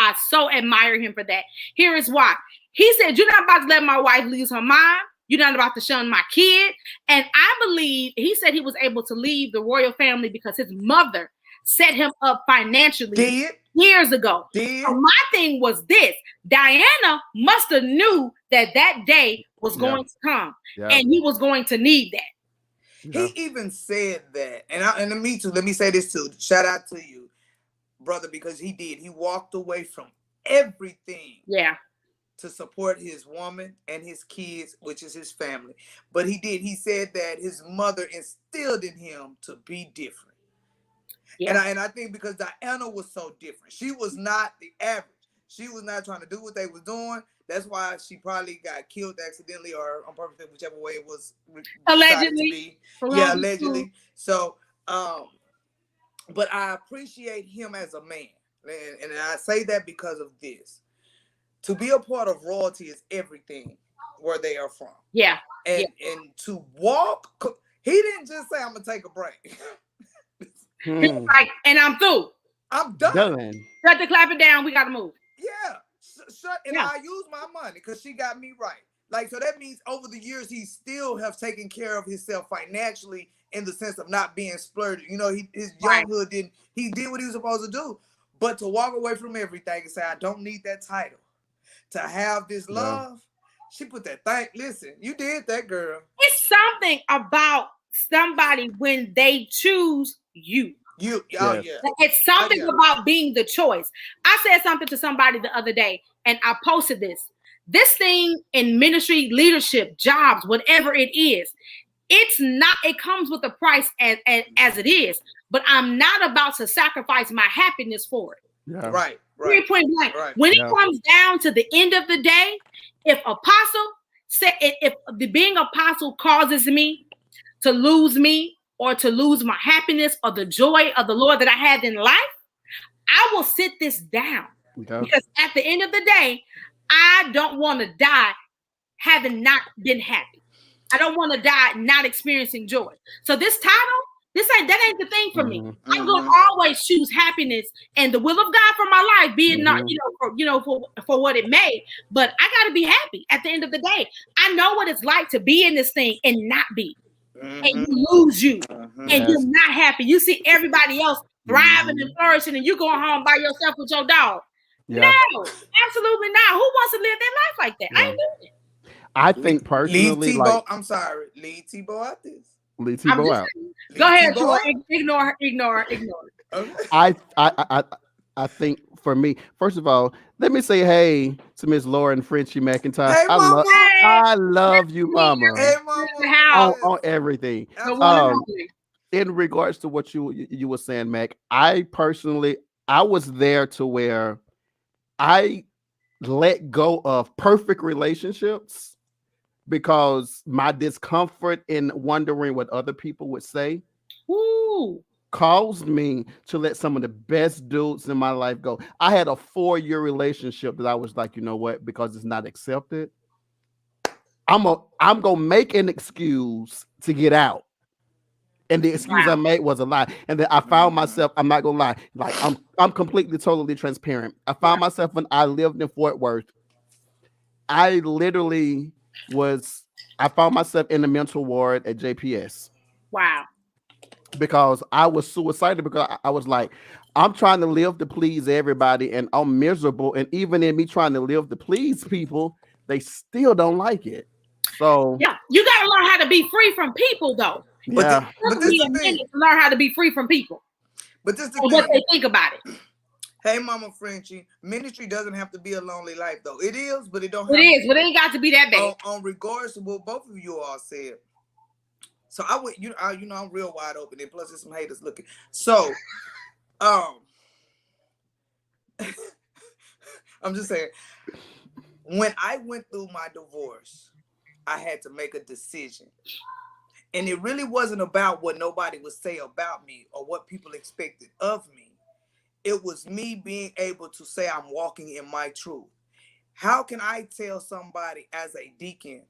[SPEAKER 2] admire him for that. Here is why. He said, "You're not about to let my wife lose her mind. You're not about to shun my kid." And I believe he said he was able to leave the royal family because his mother set him up financially years ago. So my thing was this: Diana must have knew that day was going to come, and he was going to need that.
[SPEAKER 3] He even said that, and me too. Let me say this too. Shout out to you, brother, because he did. He walked away from everything. To support his woman and his kids, which is his family. But he did. He said that his mother instilled in him to be different. And I think because Diana was so different, she was not the average. She was not trying to do what they was doing. That's why she probably got killed accidentally or on purpose, whichever way it was
[SPEAKER 2] allegedly.
[SPEAKER 3] Allegedly. So, but I appreciate him as a man, and I say that because of this. To be a part of royalty is everything where they are from. And to walk, he didn't just say, "I'm gonna take a break."
[SPEAKER 2] Like, and I'm through.
[SPEAKER 3] I'm done.
[SPEAKER 2] Shut the clap it down. We gotta move.
[SPEAKER 3] I use my money because she got me right. Like, so that means over the years he still have taken care of himself financially in the sense of not being splurged. You know, his younghood did what he was supposed to do. But to walk away from everything and say, "I don't need that title to have this love," she put that thing. Listen, you did that, girl.
[SPEAKER 2] It's something about somebody when they choose you. It's something about being the choice. I said something to somebody the other day, and I posted this. This thing in ministry, leadership, jobs, whatever it is, it's not. It comes with a price as it is. But I'm not about to sacrifice my happiness for it.
[SPEAKER 3] Right.
[SPEAKER 2] Point blank. When it comes down to the end of the day, if being apostle causes me to lose me or to lose my happiness or the joy of the Lord that I had in life, I will sit this down. Because at the end of the day, I don't want to die having not been happy. I don't want to die not experiencing joy. So this title, that ain't the thing for me. I'm gonna always choose happiness and the will of God for my life, be it not, for what it may. But I gotta be happy at the end of the day. I know what it's like to be in this thing and not be. And you lose you. And you're not happy. You see everybody else thriving and flourishing, and you going home by yourself with your dog. No, absolutely not. Who wants to live their life like that? I ain't doing it.
[SPEAKER 1] I think personally,
[SPEAKER 3] I'm sorry, leave Tebow out this.
[SPEAKER 1] Leave Tebow out.
[SPEAKER 2] Go ahead, Troy. Ignore.
[SPEAKER 1] Okay. I think for me, first of all, let me say hey to Miss Lauren Frenchie McIntyre.
[SPEAKER 3] Hey,
[SPEAKER 1] I love you, Mama.
[SPEAKER 3] Hey, Mama.
[SPEAKER 1] On everything. In regards to what you were saying, Mac, I was there to where I let go of perfect relationships because my discomfort in wondering what other people would say caused me to let some of the best dudes in my life go. I had a 4-year relationship that I was like, you know what? Because it's not accepted, I'm gonna make an excuse to get out. And the excuse I made was a lie. And then I found myself, I'm not gonna lie, like I'm completely, totally transparent. I found myself when I lived in Fort Worth. I found myself in the mental ward at JPS.
[SPEAKER 2] Wow.
[SPEAKER 1] Because I was suicidal, because I was like, I'm trying to live to please everybody and I'm miserable. And even in me trying to live to please people, they still don't like it. So
[SPEAKER 2] yeah, you gotta learn how to be free from people though.
[SPEAKER 1] Yeah.
[SPEAKER 2] But this is a minute to learn how to be free from people.
[SPEAKER 3] But this is
[SPEAKER 2] what they think about it.
[SPEAKER 3] Hey, Mama Frenchie, ministry doesn't have to be a lonely life, though. It is, but it don't.
[SPEAKER 2] It is, but it ain't got to be that bad.
[SPEAKER 3] On regards to what both of you all said. So I would, I'm real wide open, and plus there's some haters looking. So, I'm just saying, when I went through my divorce, I had to make a decision. And it really wasn't about what nobody would say about me or what people expected of me. It was me being able to say I'm walking in my truth. How can I tell somebody as a deacon,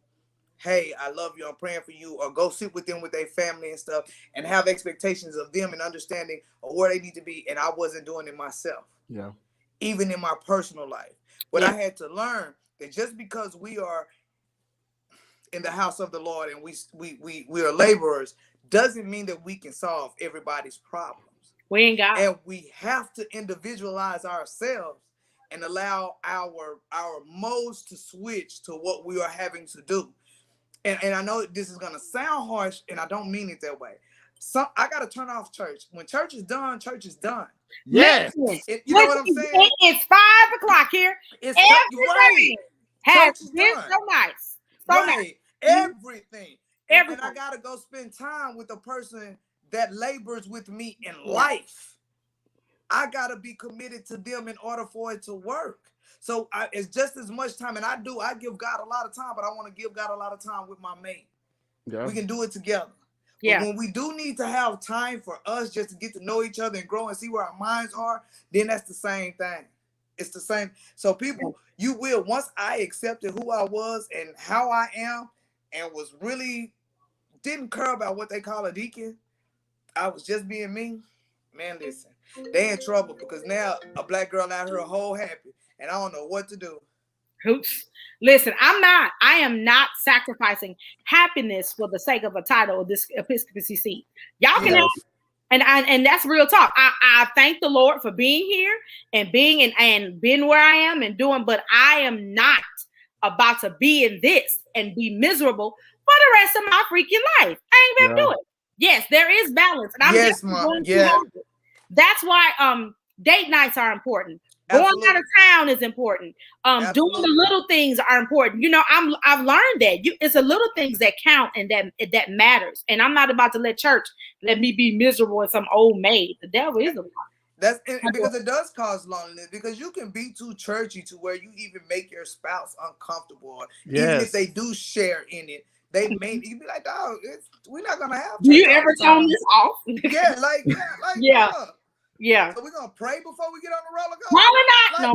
[SPEAKER 3] hey, I love you, I'm praying for you, or go sit with them with their family and stuff and have expectations of them and understanding of where they need to be, and I wasn't doing it myself.
[SPEAKER 1] Yeah.
[SPEAKER 3] Even in my personal life. But I had to learn that just because we are in the house of the Lord and we are laborers doesn't mean that we can solve everybody's problems.
[SPEAKER 2] We ain't got.
[SPEAKER 3] And we have to individualize ourselves and allow our modes to switch to what we are having to do. And I know this is gonna sound harsh, and I don't mean it that way. I gotta turn off church. When church is done, church is done.
[SPEAKER 1] Yes.
[SPEAKER 3] You know what I'm saying?
[SPEAKER 2] It's 5 o'clock here.
[SPEAKER 3] It's right.
[SPEAKER 2] Has been so nice. So nice.
[SPEAKER 3] Everything.
[SPEAKER 2] Everything.
[SPEAKER 3] And I gotta go spend time with the person that labors with me in life. I gotta be committed to them in order for it to work. So it's just as much time, and I give God a lot of time, but I want to give God a lot of time with my mate. Yeah. We can do it together. Yeah. But when we do need to have time for us just to get to know each other and grow and see where our minds are, then that's the same thing. It's the same. So people, you will, once I accepted who I was and how I am and was really didn't care about what they call a deacon, I was just being me. Man, listen, they in trouble because now a black girl out here whole happy and I don't know what to do.
[SPEAKER 2] Hoops. Listen, I am not sacrificing happiness for the sake of a title of this episcopacy seat. Y'all can have, and that's real talk. I thank the Lord for being here and being where I am and doing, but I am not about to be in this and be miserable for the rest of my freaking life. I ain't gonna do it. Yes, there is balance. And I'm going to have it. That's why date nights are important. Absolutely. Going out of town is important. Doing the little things are important. You know, I've learned that it's the little things that count and that matters. And I'm not about to let church let me be miserable as some old maid. The devil is a lie.
[SPEAKER 3] That's because it does cause loneliness, because you can be too churchy to where you even make your spouse uncomfortable. Even if they do share in it, they may you be like, dog, we're not gonna have.
[SPEAKER 2] Do you ever tone this off?
[SPEAKER 3] Yeah. So we're gonna pray before we get on the roller
[SPEAKER 2] coaster.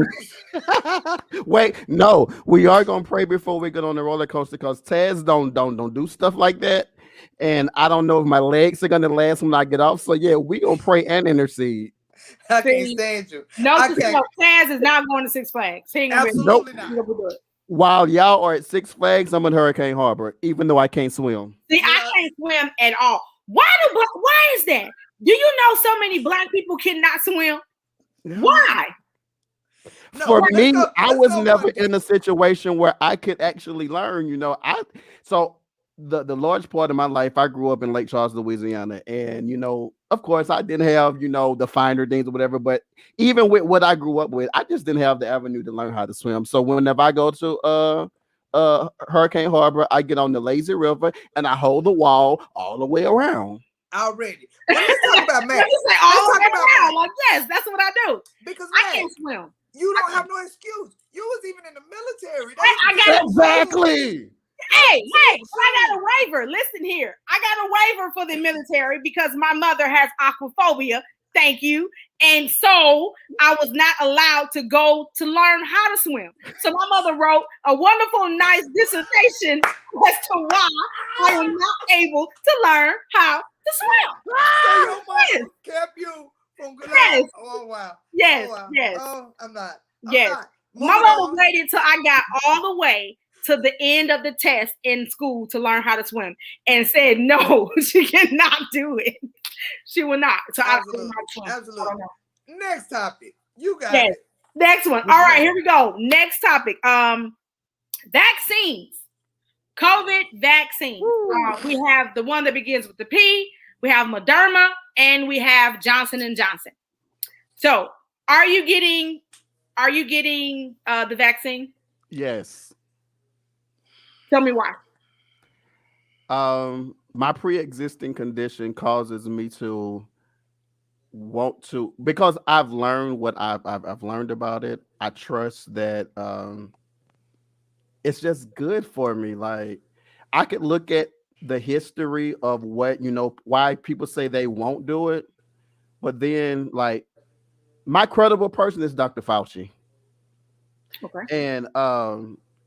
[SPEAKER 3] Probably not.
[SPEAKER 2] No.
[SPEAKER 1] Wait, no, we are gonna pray before we get on the roller coaster because Taz don't do stuff like that, and I don't know if my legs are gonna last when I get off. So yeah, we gonna pray and intercede.
[SPEAKER 3] I can't stand you.
[SPEAKER 2] No, Taz is not going to Six Flags.
[SPEAKER 3] Absolutely not.
[SPEAKER 1] While y'all are at Six Flags, I'm in Hurricane Harbor, even though I can't swim.
[SPEAKER 2] See, I can't swim at all. Why is that? Do you know so many black people cannot swim? Why?
[SPEAKER 1] For me, I was never in a situation where I could actually learn. You know, the large part of my life, I grew up in Lake Charles, Louisiana, and you know, of course, I didn't have the finer things or whatever. But even with what I grew up with, I just didn't have the avenue to learn how to swim. So whenever I go to Hurricane Harbor, I get on the lazy river and I hold the wall all the way around.
[SPEAKER 3] Already. Well, let's talk about Matt.
[SPEAKER 2] Yes, that's what I do.
[SPEAKER 3] Because
[SPEAKER 2] I can't swim.
[SPEAKER 3] You don't have no excuse. You was even in the military.
[SPEAKER 2] I got
[SPEAKER 1] exactly.
[SPEAKER 2] Hey, I got a waiver. Listen here. I got a waiver for the military because my mother has aquaphobia. Thank you. And so I was not allowed to go to learn how to swim. So my mother wrote a wonderful, nice dissertation as to why I am not able to learn how to swim.
[SPEAKER 3] So your mother kept you from good.
[SPEAKER 2] Yes.
[SPEAKER 3] Oh, wow.
[SPEAKER 2] Yes.
[SPEAKER 3] Oh, wow.
[SPEAKER 2] Yes.
[SPEAKER 3] Oh, I'm not.
[SPEAKER 2] Yes. My mother waited till I got all the way to the end of the test in school to learn how to swim and said, no, she cannot do it. She will not. So
[SPEAKER 3] Absolutely. Next topic. You got it.
[SPEAKER 2] Next one. All right, here we go. Next topic. Vaccines. COVID vaccine. We have the one that begins with the P. We have Moderna and we have Johnson & Johnson. So, Are you getting the vaccine?
[SPEAKER 1] Yes.
[SPEAKER 2] Tell me why.
[SPEAKER 1] My pre-existing condition causes me to want to, because I've learned what I've learned about it. I trust that it's just good for me. Like, I could look at the history of what, why people say they won't do it, but then, like, my credible person is Dr. Fauci.
[SPEAKER 2] Okay.
[SPEAKER 1] And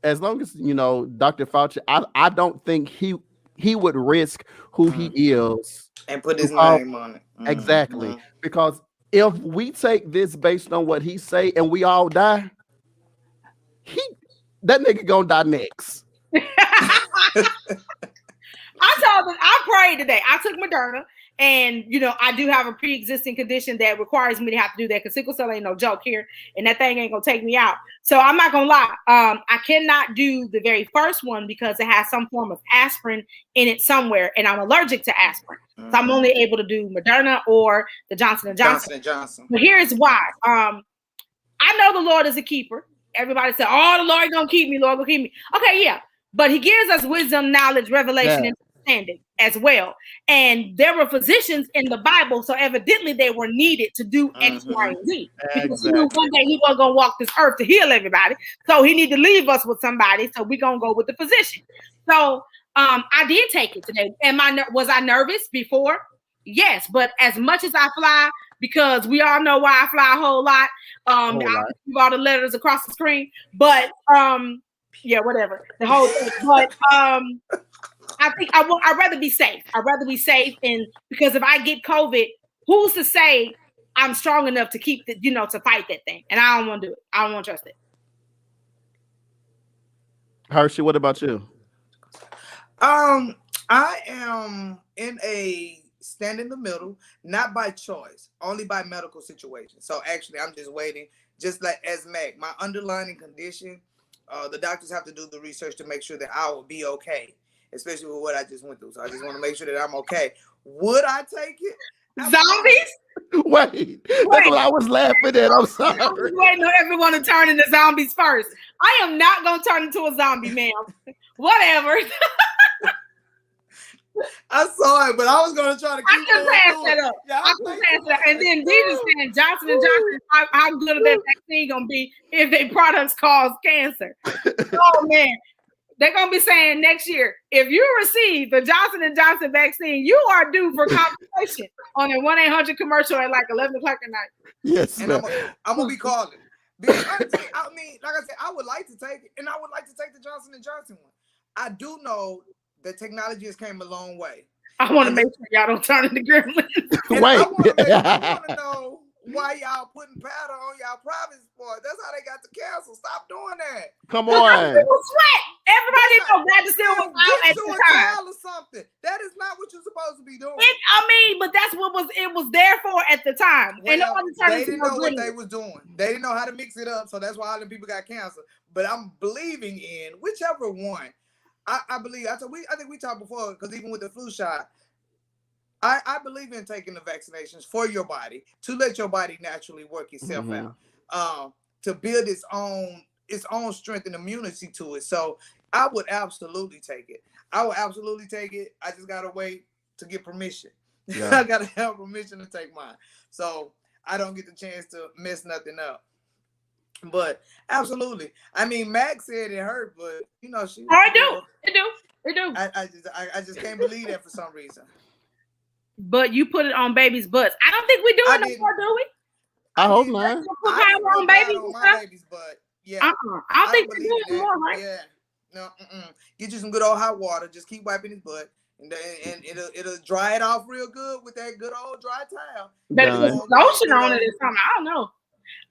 [SPEAKER 1] as long as Dr. Fauci, I don't think he would risk who he is
[SPEAKER 3] and put his
[SPEAKER 1] because,
[SPEAKER 3] name on it.
[SPEAKER 1] exactly, because if we take this based on what he say and we all die, that nigga gonna die next.
[SPEAKER 2] I prayed today. I took Moderna, and I do have a pre-existing condition that requires me to have to do that, because sickle cell ain't no joke here, and that thing ain't gonna take me out. So I'm not gonna lie. I cannot do the very first one because it has some form of aspirin in it somewhere, and I'm allergic to aspirin. So I'm only able to do Moderna or the Johnson & Johnson. But here's why. I know the Lord is a keeper. Everybody said, "Oh, the Lord gonna keep me. Lord gonna keep me." Okay, yeah. But he gives us wisdom, knowledge, revelation, and understanding as well. And there were physicians in the Bible, so evidently they were needed to do X, Y, and Z. Because he knew one day he wasn't going to walk this earth to heal everybody. So he need to leave us with somebody. So we're going to go with the physician. So I did take it today. Was I nervous before? Yes. But as much as I fly, because we all know why I fly a whole lot. I'll give all the letters across the screen. But yeah, whatever. The whole thing. But I think I'd rather be safe. I'd rather be safe, and because if I get COVID, who's to say I'm strong enough to keep to fight that thing? And I don't want to do it. I don't want to trust it.
[SPEAKER 1] Hershey, what about you?
[SPEAKER 3] I am in a stand in the middle, not by choice, only by medical situation. So actually, I'm just waiting, just like as Mac, my underlying condition. The doctors have to do the research to make sure that I will be okay, especially with what I just went through. So I just want to make sure that I'm okay. Would I take it?
[SPEAKER 2] Zombies?
[SPEAKER 1] Wait. That's what I was laughing at. I'm sorry.
[SPEAKER 2] I was waiting on everyone to turn into zombies first. I am not going to turn into a zombie, ma'am. Whatever.
[SPEAKER 3] I saw it, but I was going to try to keep
[SPEAKER 2] I can pass that up.
[SPEAKER 3] Yeah,
[SPEAKER 2] I can pass that. And then Jesus saying Johnson & Johnson, how good of that vaccine going to be if their products cause cancer? Oh, man. They're going to be saying next year, if you receive the Johnson & Johnson vaccine, you are due for compensation on a 1-800 commercial at like 11 o'clock at night.
[SPEAKER 1] Yes,
[SPEAKER 3] and I'm going to be calling. Because, I mean, like I said, I would like to take it, and I would like to take the Johnson & Johnson one. I do know that technology has came a long way.
[SPEAKER 2] I want to make sure y'all don't turn into gremlins.
[SPEAKER 1] Wait.
[SPEAKER 3] I want to know why y'all putting powder on y'all private sport. That's how they got the cancer. Stop doing that.
[SPEAKER 1] Come on.
[SPEAKER 2] People sweat. Everybody know that still was out at the time.
[SPEAKER 3] Or something. That is not what you're supposed to be doing.
[SPEAKER 2] But that's what it was there for at the time.
[SPEAKER 3] Well,
[SPEAKER 2] and nobody turned
[SPEAKER 3] they didn't know what they was doing. They didn't know how to mix it up, so that's why all the people got cancer. But I'm believing in whichever one. I believe. I think we talked before, because even with the flu shot, I believe in taking the vaccinations for your body to let your body naturally work itself out, to build its own strength and immunity to it. So I would absolutely take it. I just gotta wait to get permission. Yeah. I gotta have permission to take mine, so I don't get the chance to mess nothing up. But absolutely, I mean, Max said it hurt, but she.
[SPEAKER 2] I do. It do.
[SPEAKER 3] I just can't believe that for some reason.
[SPEAKER 2] But you put it on babies' butts. I don't think we do it no more, do we?
[SPEAKER 1] I hope not.
[SPEAKER 2] I put on babies and stuff.
[SPEAKER 3] Baby's butt. Yeah.
[SPEAKER 2] I don't think we do it anymore, right?
[SPEAKER 3] Yeah. No. Get you some good old hot water. Just keep wiping his butt, and it'll dry it off real good with that good old dry towel.
[SPEAKER 2] Better put some lotion on it or something. I don't know.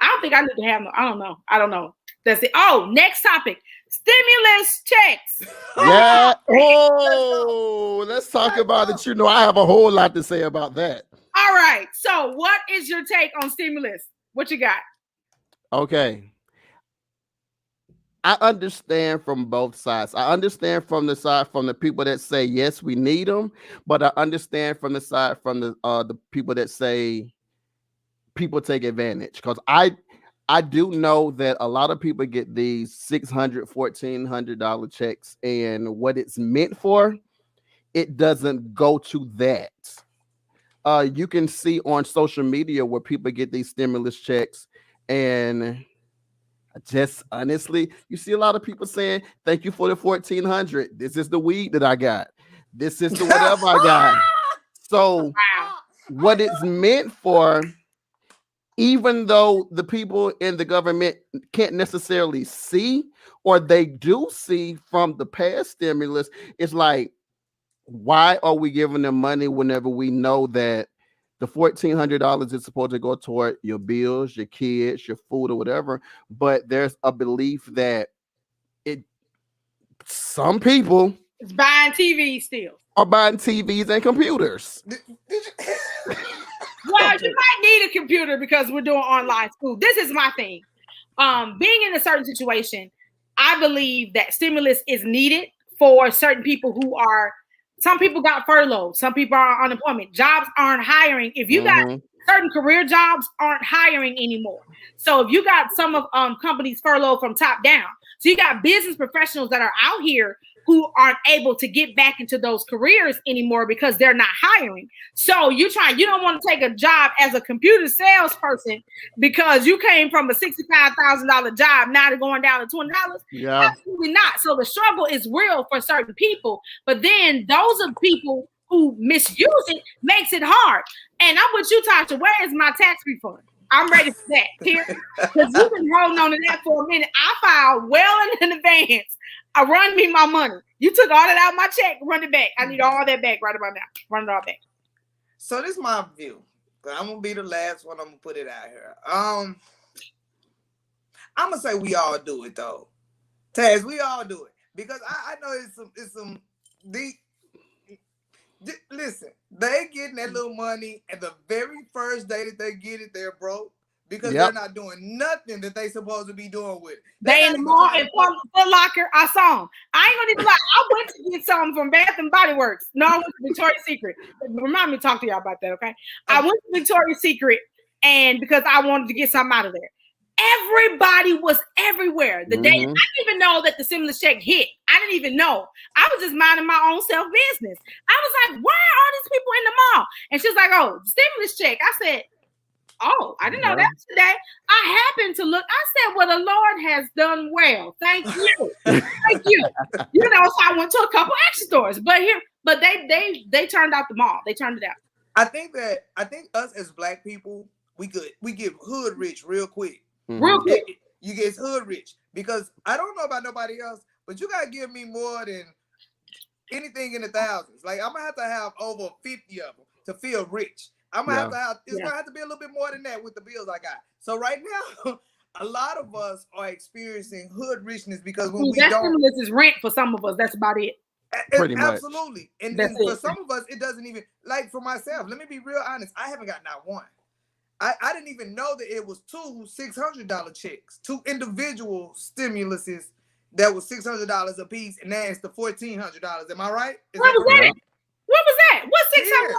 [SPEAKER 2] I don't think I need to have no. I don't know. That's it. Oh, next topic. Stimulus checks.
[SPEAKER 1] Yeah. Oh, let's talk about it. I have a whole lot to say about that.
[SPEAKER 2] All right. So what is your take on stimulus? What you got?
[SPEAKER 1] Okay. I understand from both sides. I understand from the people that say, yes, we need them. But I understand from the side from the people that say, people take advantage, because I do know that a lot of people get these $600, $1,400 checks, and what it's meant for, it doesn't go to that. You can see on social media where people get these stimulus checks, and just honestly, you see a lot of people saying, "Thank you for the 1,400. This is the weed that I got. This is the whatever I got." So, what it's meant for, even though the people in the government can't necessarily see, or they do see from the past stimulus, it's like, why are we giving them money whenever we know that the $1,400 is supposed to go toward your bills, your kids, your food, or whatever? But there's a belief that it some people
[SPEAKER 2] It's buying TV still.
[SPEAKER 1] are buying TVs and computers.
[SPEAKER 2] Well, you might need a computer because we're doing online school. This is my thing. Being in a certain situation, I believe that stimulus is needed for certain people who are. Some people got furloughed. Some people are on unemployment. Jobs aren't hiring. If you got certain career jobs aren't hiring anymore. So if you got some of companies furloughed from top down, so you got business professionals that are out here who aren't able to get back into those careers anymore because they're not hiring. So you don't want to take a job as a computer salesperson because you came from a $65,000 job, now they're going down to $20.
[SPEAKER 1] Yeah.
[SPEAKER 2] Absolutely not. So the struggle is real for certain people, but then those are people who misuse it, makes it hard. And I'm with you, Tasha. Where is my tax refund? I'm ready for that. Here, because you've been holding on to that for a minute. I filed well in advance. I run me my money. You took all that out of my check, run it back. I need all that back right about now. Run it all back.
[SPEAKER 3] So this is my view. I'm gonna be the last one. I'm gonna put it out here. I'm gonna say we all do it though. Taz, we all do it because I know it's some listen, they getting that little money, and the very first day that they get it, they're broke because they're not doing nothing that they supposed to be doing with it.
[SPEAKER 2] They in the mall and Foot Locker. I saw them. I ain't gonna even lie. I went to get something from Bath and Body Works. No, I went to Victoria's Secret. Remind me to talk to y'all about that, okay? I went to Victoria's Secret, and because I wanted to get something out of there. Everybody was everywhere. The day I didn't even know that the stimulus check hit. I didn't even know. I was just minding my own self business. I was like, why are all these people in the mall? And she's like, oh, stimulus check. I said, oh, I didn't know that was today. I happened to look. I said, well, the Lord has done well. Thank you. Thank you. You know, so I went to a couple extra stores. But they turned out the mall. They turned it out.
[SPEAKER 3] I think us as Black people, we get hood rich real quick.
[SPEAKER 2] Real quick.
[SPEAKER 3] You get hood rich because I don't know about nobody else, but you gotta give me more than anything in the thousands. Like I'm gonna have to have over 50 of them to feel rich. I'm gonna have to have. It's gonna have to be a little bit more than that with the bills I got. So right now, a lot of us are experiencing hood richness because when we don't.
[SPEAKER 2] Stimulus is rent for some of us. That's about it.
[SPEAKER 1] Pretty much.
[SPEAKER 3] Absolutely, and for some of us, it doesn't even like. For myself, let me be real honest. I haven't got not one. I didn't even know that it was two $600 checks, two individual stimuluses that was $600 a piece, and now it's the $1,400. Am I right?
[SPEAKER 2] What was that? What was that? What's $600?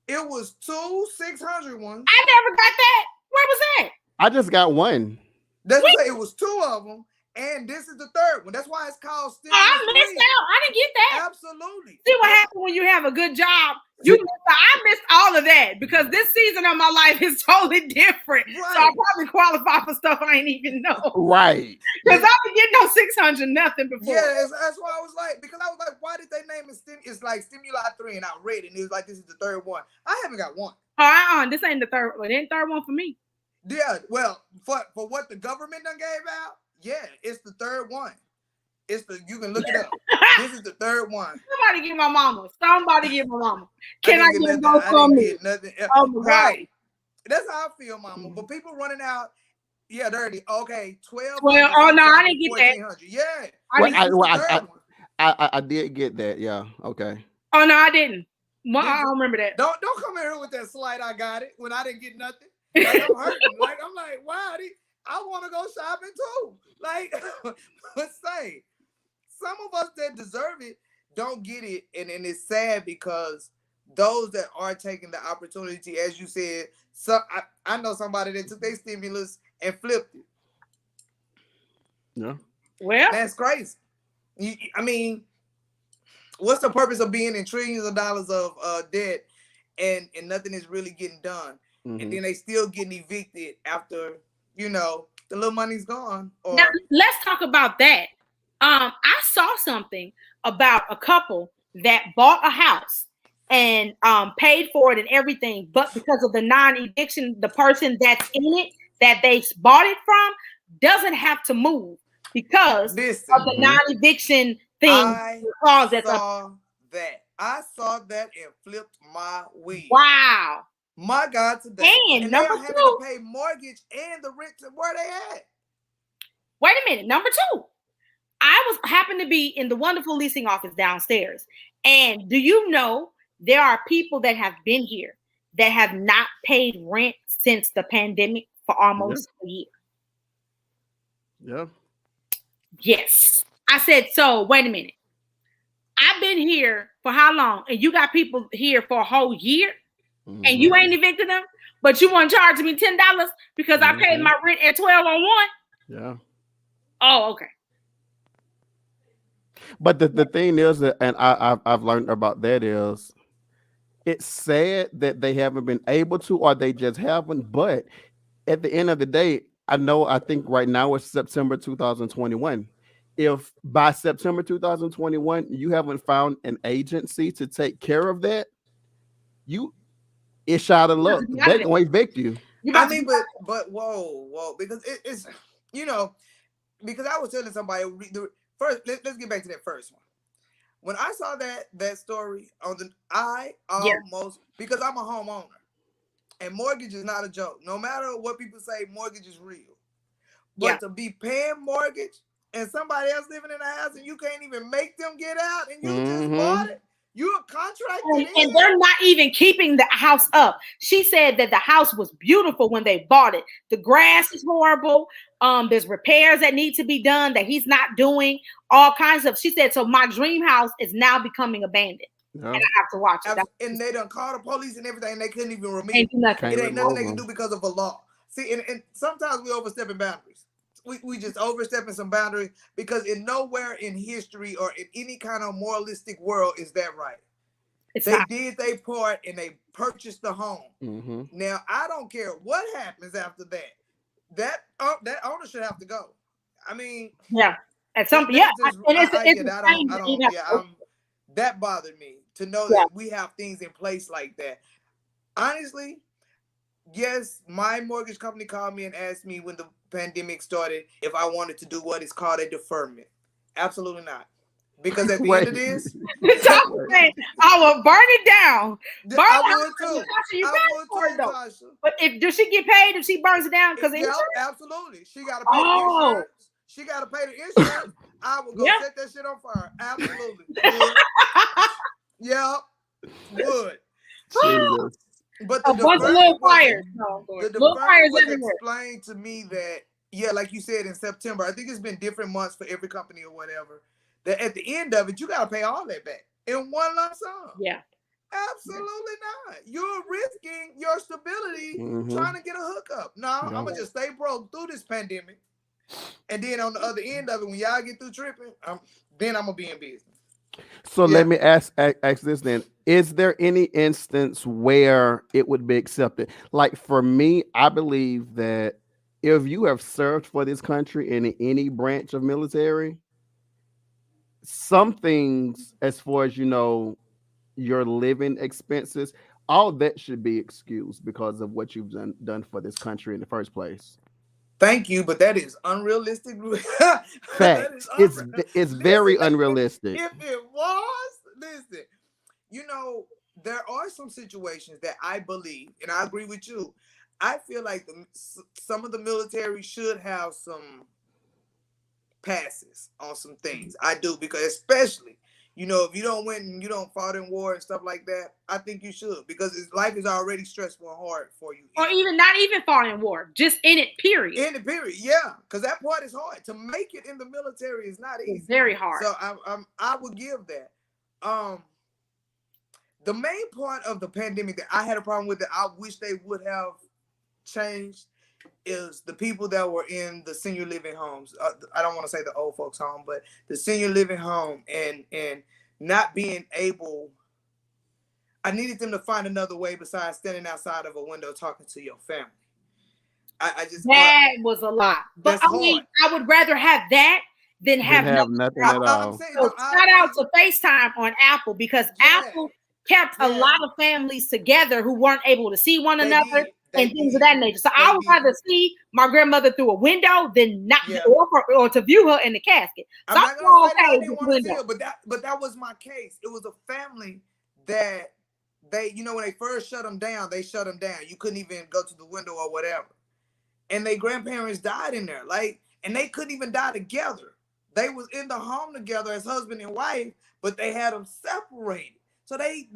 [SPEAKER 3] It was two 600 ones.
[SPEAKER 2] I never got that. Where was that?
[SPEAKER 1] I just got one.
[SPEAKER 3] That's what it was two of them, and this is the third one. That's why it's called stimulus.
[SPEAKER 2] I missed out. I didn't get that.
[SPEAKER 3] Absolutely.
[SPEAKER 2] See what happened when you have a good job. I missed all of that because this season of my life is totally different. Right. So I probably qualify for stuff I ain't even know.
[SPEAKER 1] Right.
[SPEAKER 2] Because I didn't get no 600 nothing before.
[SPEAKER 3] Yeah, that's why I was like, because I was like, why did they name it It's like Stimuli 3, and I read it, and it was like, this is the third one. I haven't got one.
[SPEAKER 2] This ain't the third one. It ain't the third one for me.
[SPEAKER 3] Yeah, well, for what the government done gave out, yeah, it's the third one. You can look it up. This is the third one.
[SPEAKER 2] Somebody give my mama. Can I get both from me?
[SPEAKER 3] Nothing.
[SPEAKER 2] Oh my God.
[SPEAKER 3] That's how I feel, mama. But people running out, yeah, dirty. Okay, 12.
[SPEAKER 2] Oh no, I didn't get that.
[SPEAKER 3] Yeah.
[SPEAKER 1] I did get that. Yeah. Okay.
[SPEAKER 2] Oh no, I didn't. Well, I don't remember that.
[SPEAKER 3] Don't come in here with that slight. I got it when I didn't get nothing. Like, I'm hurting. I'm like, wow, I want to go shopping too. Like, let's say some of us that deserve it don't get it, and it's sad because those that are taking the opportunity, as you said, so I know somebody that took their stimulus and flipped it.
[SPEAKER 1] Yeah.
[SPEAKER 2] Well,
[SPEAKER 3] that's crazy. I mean, what's the purpose of being in trillions of dollars of debt and nothing is really getting done? And then they still getting evicted after, the little money's gone. Or
[SPEAKER 2] now, let's talk about that. I saw something about a couple that bought a house and paid for it and everything, but because of the non-eviction, the person that's in it that they bought it from doesn't have to move because of the non-eviction thing.
[SPEAKER 3] I saw that and flipped my wig.
[SPEAKER 2] Wow.
[SPEAKER 3] My God, today. And they are having to pay mortgage and the rent to where they at.
[SPEAKER 2] Wait a minute. Number two, I happened to be in the wonderful leasing office downstairs. And do you know there are people that have been here that have not paid rent since the pandemic for almost a year?
[SPEAKER 1] Yeah.
[SPEAKER 2] Yes. I said, so wait a minute. I've been here for how long? And you got people here for a whole year and you ain't evicted them, but you want to charge me $10 because I paid my rent at 12 on 1?
[SPEAKER 1] Yeah.
[SPEAKER 2] Oh, okay.
[SPEAKER 1] But the thing is that, and I've learned about that, is it's sad that they haven't been able to, or they just haven't. But at the end of the day, I think right now it's September 2021. If by September 2021 you haven't found an agency to take care of that, it's out of luck. They're going to evict you.
[SPEAKER 3] I mean, but whoa, because it's because I was telling somebody first. Let's get back to that first one. When I saw that story I almost, because I'm a homeowner and mortgage is not a joke. No matter what people say, mortgage is real. But to be paying mortgage and somebody else living in the house and you can't even make them get out and you just bought it, you're contracted
[SPEAKER 2] and they're not even keeping the house up. She said that the house was beautiful when they bought it. The grass is horrible. There's repairs that need to be done that he's not doing. All kinds of. She said, so my dream house is now becoming abandoned. And I have to watch it.
[SPEAKER 3] And they done called the police and everything, and they couldn't even remove it. It ain't nothing they can do because of a law. See, and sometimes we overstepping boundaries. We just overstepping some boundaries because in nowhere in history or in any kind of moralistic world is that right. They did their part and they purchased the home. Now I don't care what happens after that. That owner should have to go. I mean,
[SPEAKER 2] at some
[SPEAKER 3] that bothered me to know that we have things in place like that. Honestly, yes, my mortgage company called me and asked me when the pandemic started if I wanted to do what is called a deferment. Absolutely not. Because at the end of this,
[SPEAKER 2] I will burn it down.
[SPEAKER 3] I would too. Tasha.
[SPEAKER 2] But does she get paid if she burns it down? Because
[SPEAKER 3] absolutely, she got to pay the insurance. She got to pay the insurance. I will go set that shit on fire. Absolutely. Yep. Would.
[SPEAKER 1] Jesus.
[SPEAKER 3] But the
[SPEAKER 2] little fires.
[SPEAKER 3] The deferment was explained to me that, like you said, in September, I think it's been different months for every company or whatever, that at the end of it, you got to pay all that back in one lump sum.
[SPEAKER 2] Yeah.
[SPEAKER 3] Absolutely not. You're risking your stability trying to get a hookup. No, I'm going to just stay broke through this pandemic. And then on the other end of it, when y'all get through tripping, then I'm going to be in business.
[SPEAKER 1] So let me ask this then. Is there any instance where it would be accepted? Like for me, I believe that if you have served for this country in any branch of military, some things as far as, your living expenses, all that should be excused because of what you've done for this country in the first place.
[SPEAKER 3] Thank you, but that is unrealistic.
[SPEAKER 1] Fact. It's very unrealistic.
[SPEAKER 3] If it was, listen, there are some situations that I believe, and I agree with you. I feel like some of the military should have some passes on some things. I do, because especially, if you don't win and you don't fight in war and stuff like that, I think you should, because life is already stressful and hard for you.
[SPEAKER 2] Or even not even fought in war, just in it, period.
[SPEAKER 3] In it, period, yeah, because that part is hard. To make it in the military is not easy.
[SPEAKER 2] It's very hard.
[SPEAKER 3] So I would give that. the main part of the pandemic that I had a problem with that I wish they would have changed is the people that were in the senior living homes. I don't want to say the old folks home, but the senior living home and not being able. I needed them to find another way besides standing outside of a window talking to your family. I just
[SPEAKER 2] that was a lot. But I mean, I would rather have that than have
[SPEAKER 1] nothing at all.
[SPEAKER 2] So shout out to FaceTime on Apple because Apple kept a lot of families together who weren't able to see one another and things of that nature. So I would rather see my grandmother through a window than not, or to view her in the casket. So
[SPEAKER 3] I'm not gonna say that I didn't want to see her, but that was my case. It was a family that they, you know, when they first shut them down, they shut them down. You couldn't even go to the window or whatever. And their grandparents died in there, and they couldn't even die together. They was in the home together as husband and wife, but they had them separated. So they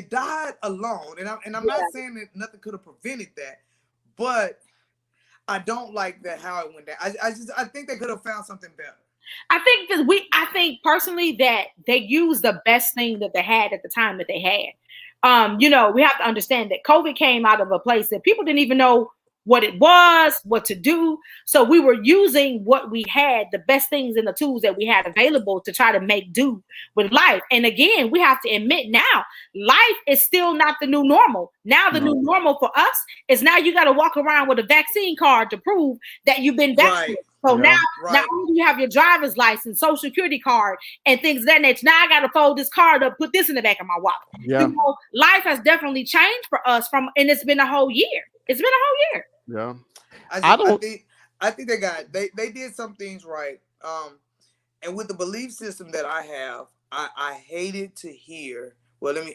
[SPEAKER 3] died alone. And I'm not saying that nothing could have prevented that, but I don't like that how it went down. I think they could have found something better.
[SPEAKER 2] I think personally that they used the best thing that they had at the time that they had. You know, we have to understand that COVID came out of a place that people didn't even know what it was, what to do. So we were using what we had, the best things and the tools that we had available to try to make do with life. And again, we have to admit now, life is still not the new normal. Now the new normal for us is now you got to walk around with a vaccine card to prove that you've been vaccinated. So now, not only do you have your driver's license, social security card, and things of that nature, now I got to fold this card up, put this in the back of my wallet.
[SPEAKER 1] Yeah.
[SPEAKER 2] You know, life has definitely changed for us and it's been a whole year. It's been a whole year.
[SPEAKER 1] Yeah.
[SPEAKER 3] I think they did some things right. And with the belief system that I have, I hated to hear,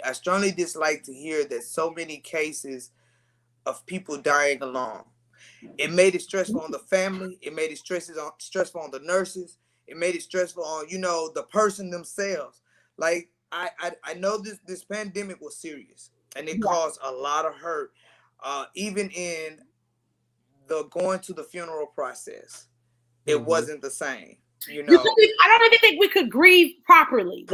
[SPEAKER 3] I strongly dislike to hear that so many cases of people dying alone. It made it stressful on the family. It made it stressful on the nurses. It made it stressful on, you know, the person themselves. Like I know this pandemic was serious and it caused a lot of hurt, even in the going to the funeral process. It wasn't the same. You know,
[SPEAKER 2] I don't even think we could grieve properly.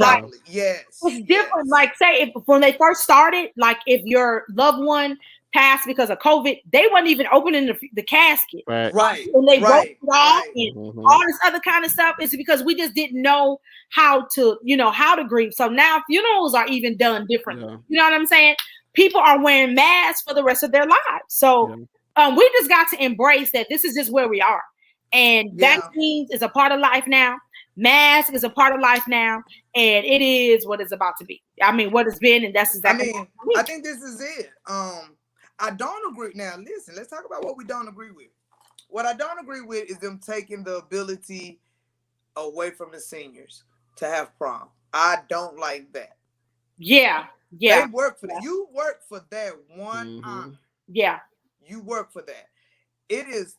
[SPEAKER 3] Yes,
[SPEAKER 2] it's different. Yes. Like, say, when they first started, like if your loved one passed because of COVID, they wasn't even opening the casket.
[SPEAKER 3] Right.
[SPEAKER 2] And they wrote it off and all this other kind of stuff. It's because we just didn't know how to grieve. So now funerals are even done differently. You know what I'm saying? People are wearing masks for the rest of their lives. So we just got to embrace that this is just where we are. And vaccines is a part of life now. Mask is a part of life now. And it is what it's about to be. I mean, what it's been, and that's exactly
[SPEAKER 3] I think this is it. I don't agree. Now, listen, let's talk about what we don't agree with. What I don't agree with is them taking the ability away from the seniors to have prom. I don't like that.
[SPEAKER 2] Yeah.
[SPEAKER 3] They work for that. You work for that one honor.
[SPEAKER 2] Yeah.
[SPEAKER 3] You work for that. It is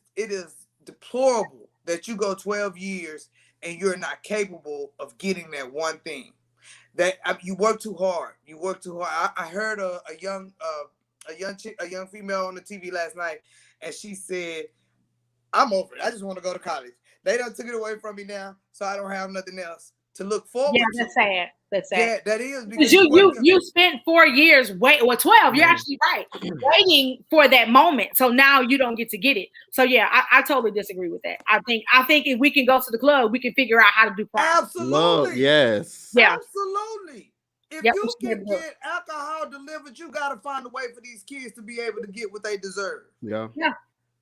[SPEAKER 3] deplorable that you go 12 years and you're not capable of getting that one thing. That you work too hard. You work too hard. I heard a young female on the TV last night, and she said, "I'm over it. I just want to go to college. They done took it away from me now, so I don't have nothing else to look forward to."
[SPEAKER 2] That's sad. That's sad.
[SPEAKER 3] Yeah, that is
[SPEAKER 2] because you spent 4 years 12. You're actually right, waiting for that moment. So now you don't get to get it. So yeah, I totally disagree with that. I think if we can go to the club, we can figure out how to do prom.
[SPEAKER 3] Absolutely.
[SPEAKER 1] Yes.
[SPEAKER 2] Yeah.
[SPEAKER 3] Absolutely. If you can get alcohol delivered, you got to find a way for these kids to be able to get what they deserve.
[SPEAKER 1] Yeah.
[SPEAKER 2] Yeah.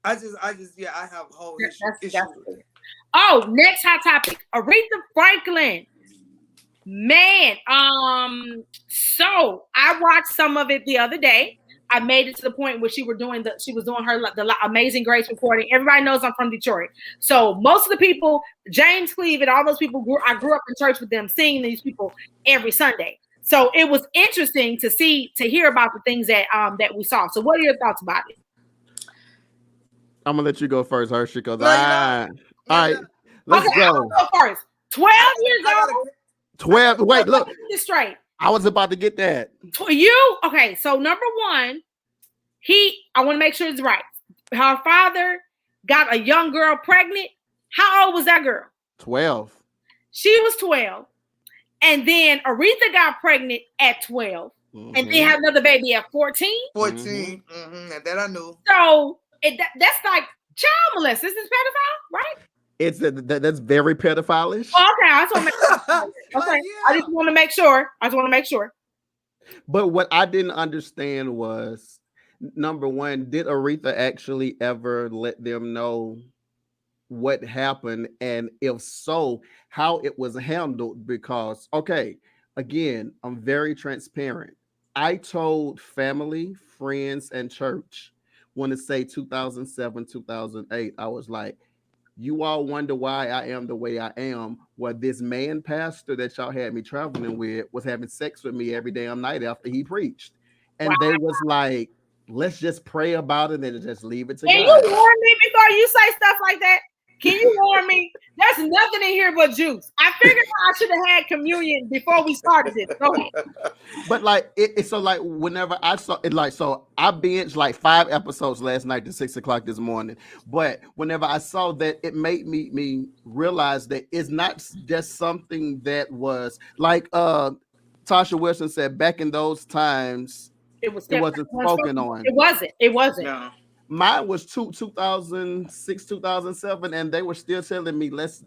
[SPEAKER 3] I have a whole issue with it.
[SPEAKER 2] Oh, next hot topic. Aretha Franklin. Man, so I watched some of it the other day. I made it to the point where she was doing the Amazing Grace recording. Everybody knows I'm from Detroit. So most of the people, James Cleave and all those people, I grew up in church with them, seeing these people every Sunday. So it was interesting to hear about the things that we saw. So what are your thoughts about it?
[SPEAKER 1] I'm gonna let you go first, Hershey, because all right, let's go.
[SPEAKER 2] I'll go first. 12 years old.
[SPEAKER 1] 12. Wait, look.
[SPEAKER 2] Get this straight.
[SPEAKER 1] I was about to get that.
[SPEAKER 2] Okay, so number one, I want to make sure it's right. Her father got a young girl pregnant. How old was that girl?
[SPEAKER 1] 12.
[SPEAKER 2] She was 12. and then Aretha got pregnant at 12, and then had another baby at 14.
[SPEAKER 3] 14. That I knew.
[SPEAKER 2] So that's like child molestation. This is pedophile, right?
[SPEAKER 1] It's that's very pedophile-ish.
[SPEAKER 2] Oh, okay, I just want to make okay. I just want to make sure.
[SPEAKER 1] But what I didn't understand was, number one, did Aretha actually ever let them know what happened? And if so, how it was handled? Because, okay, again, I'm very transparent. I told family, friends, and church when to say 2007, 2008, I was like, you all wonder why I am the way I am. Well, this man pastor that y'all had me traveling with was having sex with me every damn night after he preached. And they was like, let's just pray about it and just leave it to God.
[SPEAKER 2] Can you warn me before you say stuff like that? Can you warn me? There's nothing in here but juice. I figured I should have had communion before we started this. Go ahead.
[SPEAKER 1] But like it's so like whenever I saw it, like so I binged like 5 episodes last night to 6 o'clock this morning. But whenever I saw that, it made me realize that it's not just something that was like Tasha Wilson said, back in those times it wasn't spoken on.
[SPEAKER 2] It wasn't.
[SPEAKER 3] No.
[SPEAKER 1] Mine was 2006, 2007, and they were still telling me let's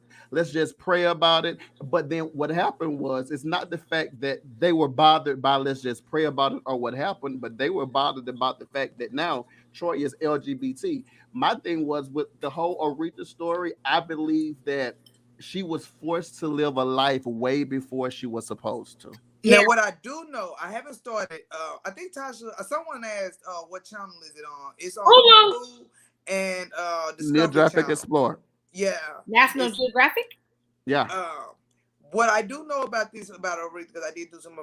[SPEAKER 1] just pray about it. But then what happened was, it's not the fact that they were bothered by let's just pray about it or what happened, but they were bothered about the fact that now Troy is LGBT. My thing was with the whole Aretha story, I believe that she was forced to live a life way before she was supposed to.
[SPEAKER 3] Now, what I do know, I haven't started. I think Tasha. Someone asked, "What channel is it on?" It's on Hulu and
[SPEAKER 1] Geographic Explorer.
[SPEAKER 3] Yeah,
[SPEAKER 2] National Geographic.
[SPEAKER 1] Yeah.
[SPEAKER 3] What I do know about Aretha, because I did do some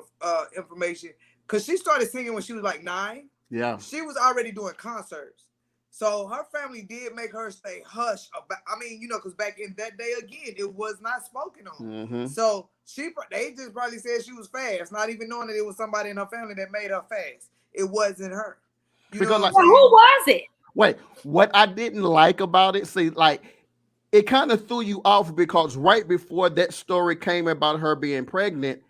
[SPEAKER 3] information, because she started singing when she was like 9.
[SPEAKER 1] Yeah.
[SPEAKER 3] She was already doing concerts. So her family did make her stay hush about. I mean, because back in that day, again, it was not spoken on. So they just probably said she was fast, not even knowing that it was somebody in her family that made her fast. It wasn't her.
[SPEAKER 2] Who was it?
[SPEAKER 1] Wait, what I didn't like about it, see, like it kind of threw you off because right before that story came about her being pregnant,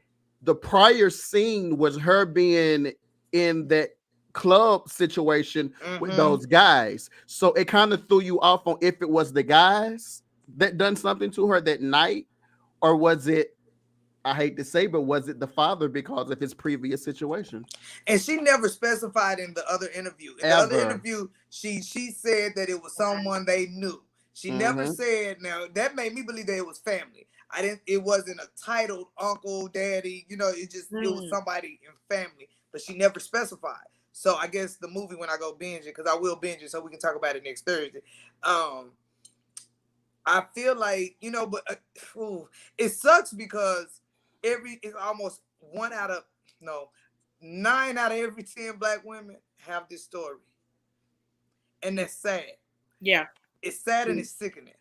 [SPEAKER 1] the prior scene was her being in that club situation with those guys. So it kind of threw you off on if it was the guys that done something to her that night, or was it, I hate to say, but was it the father because of his previous situation?
[SPEAKER 3] And she never specified in the other interview. In the other interview, she said that it was someone they knew. She never said. Now that made me believe that it was family. It wasn't a titled uncle, daddy. It was somebody in family, but she never specified. So I guess the movie, when I go binge it, because I will binge it so we can talk about it next Thursday. I feel like, but it sucks because it's almost 9 out of every 10 Black women have this story. And that's sad.
[SPEAKER 2] Yeah.
[SPEAKER 3] It's sad and it's sickening.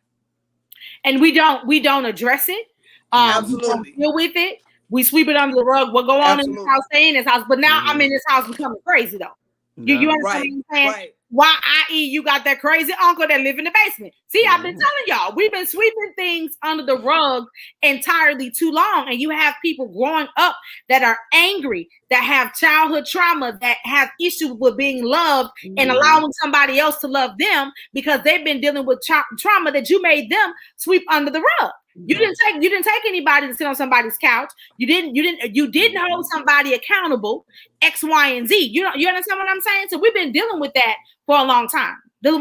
[SPEAKER 2] And we don't address it.
[SPEAKER 3] Absolutely.
[SPEAKER 2] We don't deal with it. We sweep it under the rug. What go on in this house, stay in this house. But now I'm in this house becoming crazy though. You understand what I'm saying?
[SPEAKER 3] Right.
[SPEAKER 2] Why, i.e., you got that crazy uncle that live in the basement. See, I've been telling y'all, we've been sweeping things under the rug entirely too long. And you have people growing up that are angry, that have childhood trauma, that have issues with being loved and allowing somebody else to love them because they've been dealing with trauma that you made them sweep under the rug. You didn't take anybody to sit on somebody's couch. You didn't hold somebody accountable. X, Y, and Z. You understand what I'm saying? So we've been dealing with that for a long time. And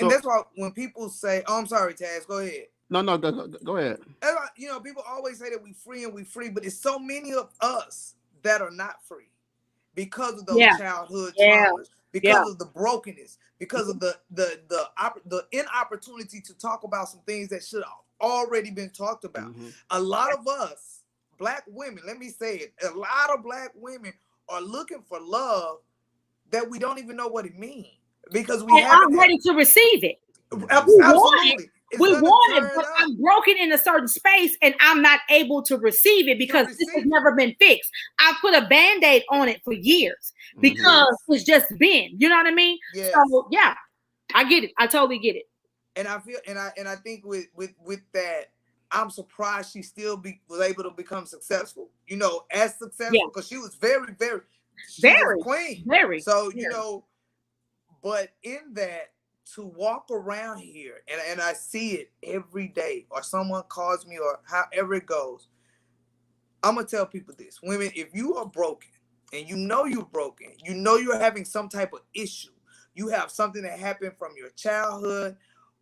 [SPEAKER 3] that's why when people say, "Oh, I'm sorry, Taz, go ahead."
[SPEAKER 1] No, go ahead.
[SPEAKER 3] People always say that we free, but it's so many of us that are not free because of those childhood traumas, because of the brokenness, because of the inopportunity to talk about some things that should have already been talked about. A lot of us, Black women, let me say it, a lot of Black women are looking for love that we don't even know what it means because we
[SPEAKER 2] aren't ready to receive it.
[SPEAKER 3] Absolutely.
[SPEAKER 2] We want it, but I'm broken in a certain space and I'm not able to receive it because this has never been fixed. I put a Band-Aid on it for years because it's just been, you know what I mean?
[SPEAKER 3] Yes.
[SPEAKER 2] So I get it. I totally get it.
[SPEAKER 3] And I feel, and I think with that, I'm surprised she still was able to become successful, you know, as successful, because she was very, very, she was a queen.
[SPEAKER 2] Very.
[SPEAKER 3] So, you know, but in that, to walk around here, and I see it every day, or someone calls me, or however it goes, I'm going to tell people this. Women, if you are broken, and you know you're broken, you know you're having some type of issue, you have something that happened from your childhood,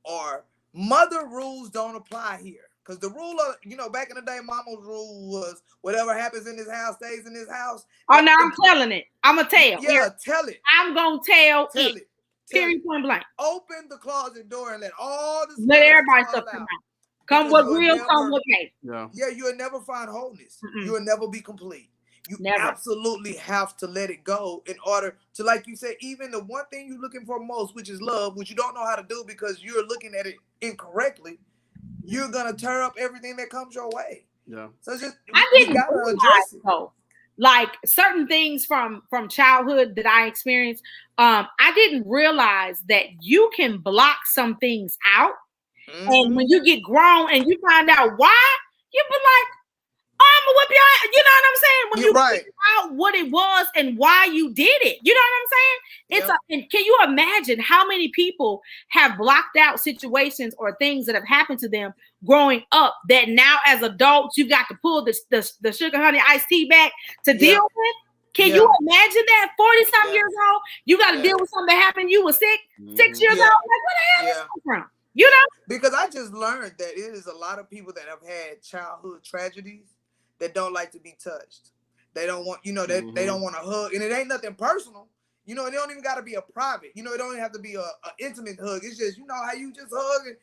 [SPEAKER 3] or mother rules don't apply here. Because the rule of, you know, back in the day, mama's rule was whatever happens in this house stays in this house.
[SPEAKER 2] Oh, no, I'm telling it. I'm going to tell.
[SPEAKER 3] Yeah, tell it.
[SPEAKER 2] I'm going to tell
[SPEAKER 3] it.
[SPEAKER 2] Period, point blank.
[SPEAKER 3] Open the closet door and let all the
[SPEAKER 2] let everybody stuff come out. Come what real, come what may.
[SPEAKER 3] Yeah, you'll never find wholeness. You'll never be complete. You absolutely have to let it go in order to, like you said, even the one thing you're looking for most, which is love, which you don't know how to do because you're looking at it incorrectly, you're gonna tear up everything that comes your way.
[SPEAKER 1] Yeah.
[SPEAKER 3] So just
[SPEAKER 2] I didn't address it though. Like certain things from childhood that I experienced, I didn't realize that you can block some things out, and when you get grown and you find out why, you be like, I'm gonna whip your ass. You know what I'm saying? When you figure out what it was and why you did it. You know what I'm saying? And can you imagine how many people have blocked out situations or things that have happened to them growing up that now as adults you got to pull the sugar honey iced tea back to deal with? Can you imagine that 40-something years old? You got to deal with something that happened. You were 6 years old. Like, where the hell is this from? You know?
[SPEAKER 3] Because I just learned that it is a lot of people that have had childhood tragedies that don't like to be touched. They don't want, you know, they don't want to hug. And it ain't nothing personal. You know, it don't even got to be a private. You know, it don't even have to be a intimate hug. It's just, you know, how you just hug and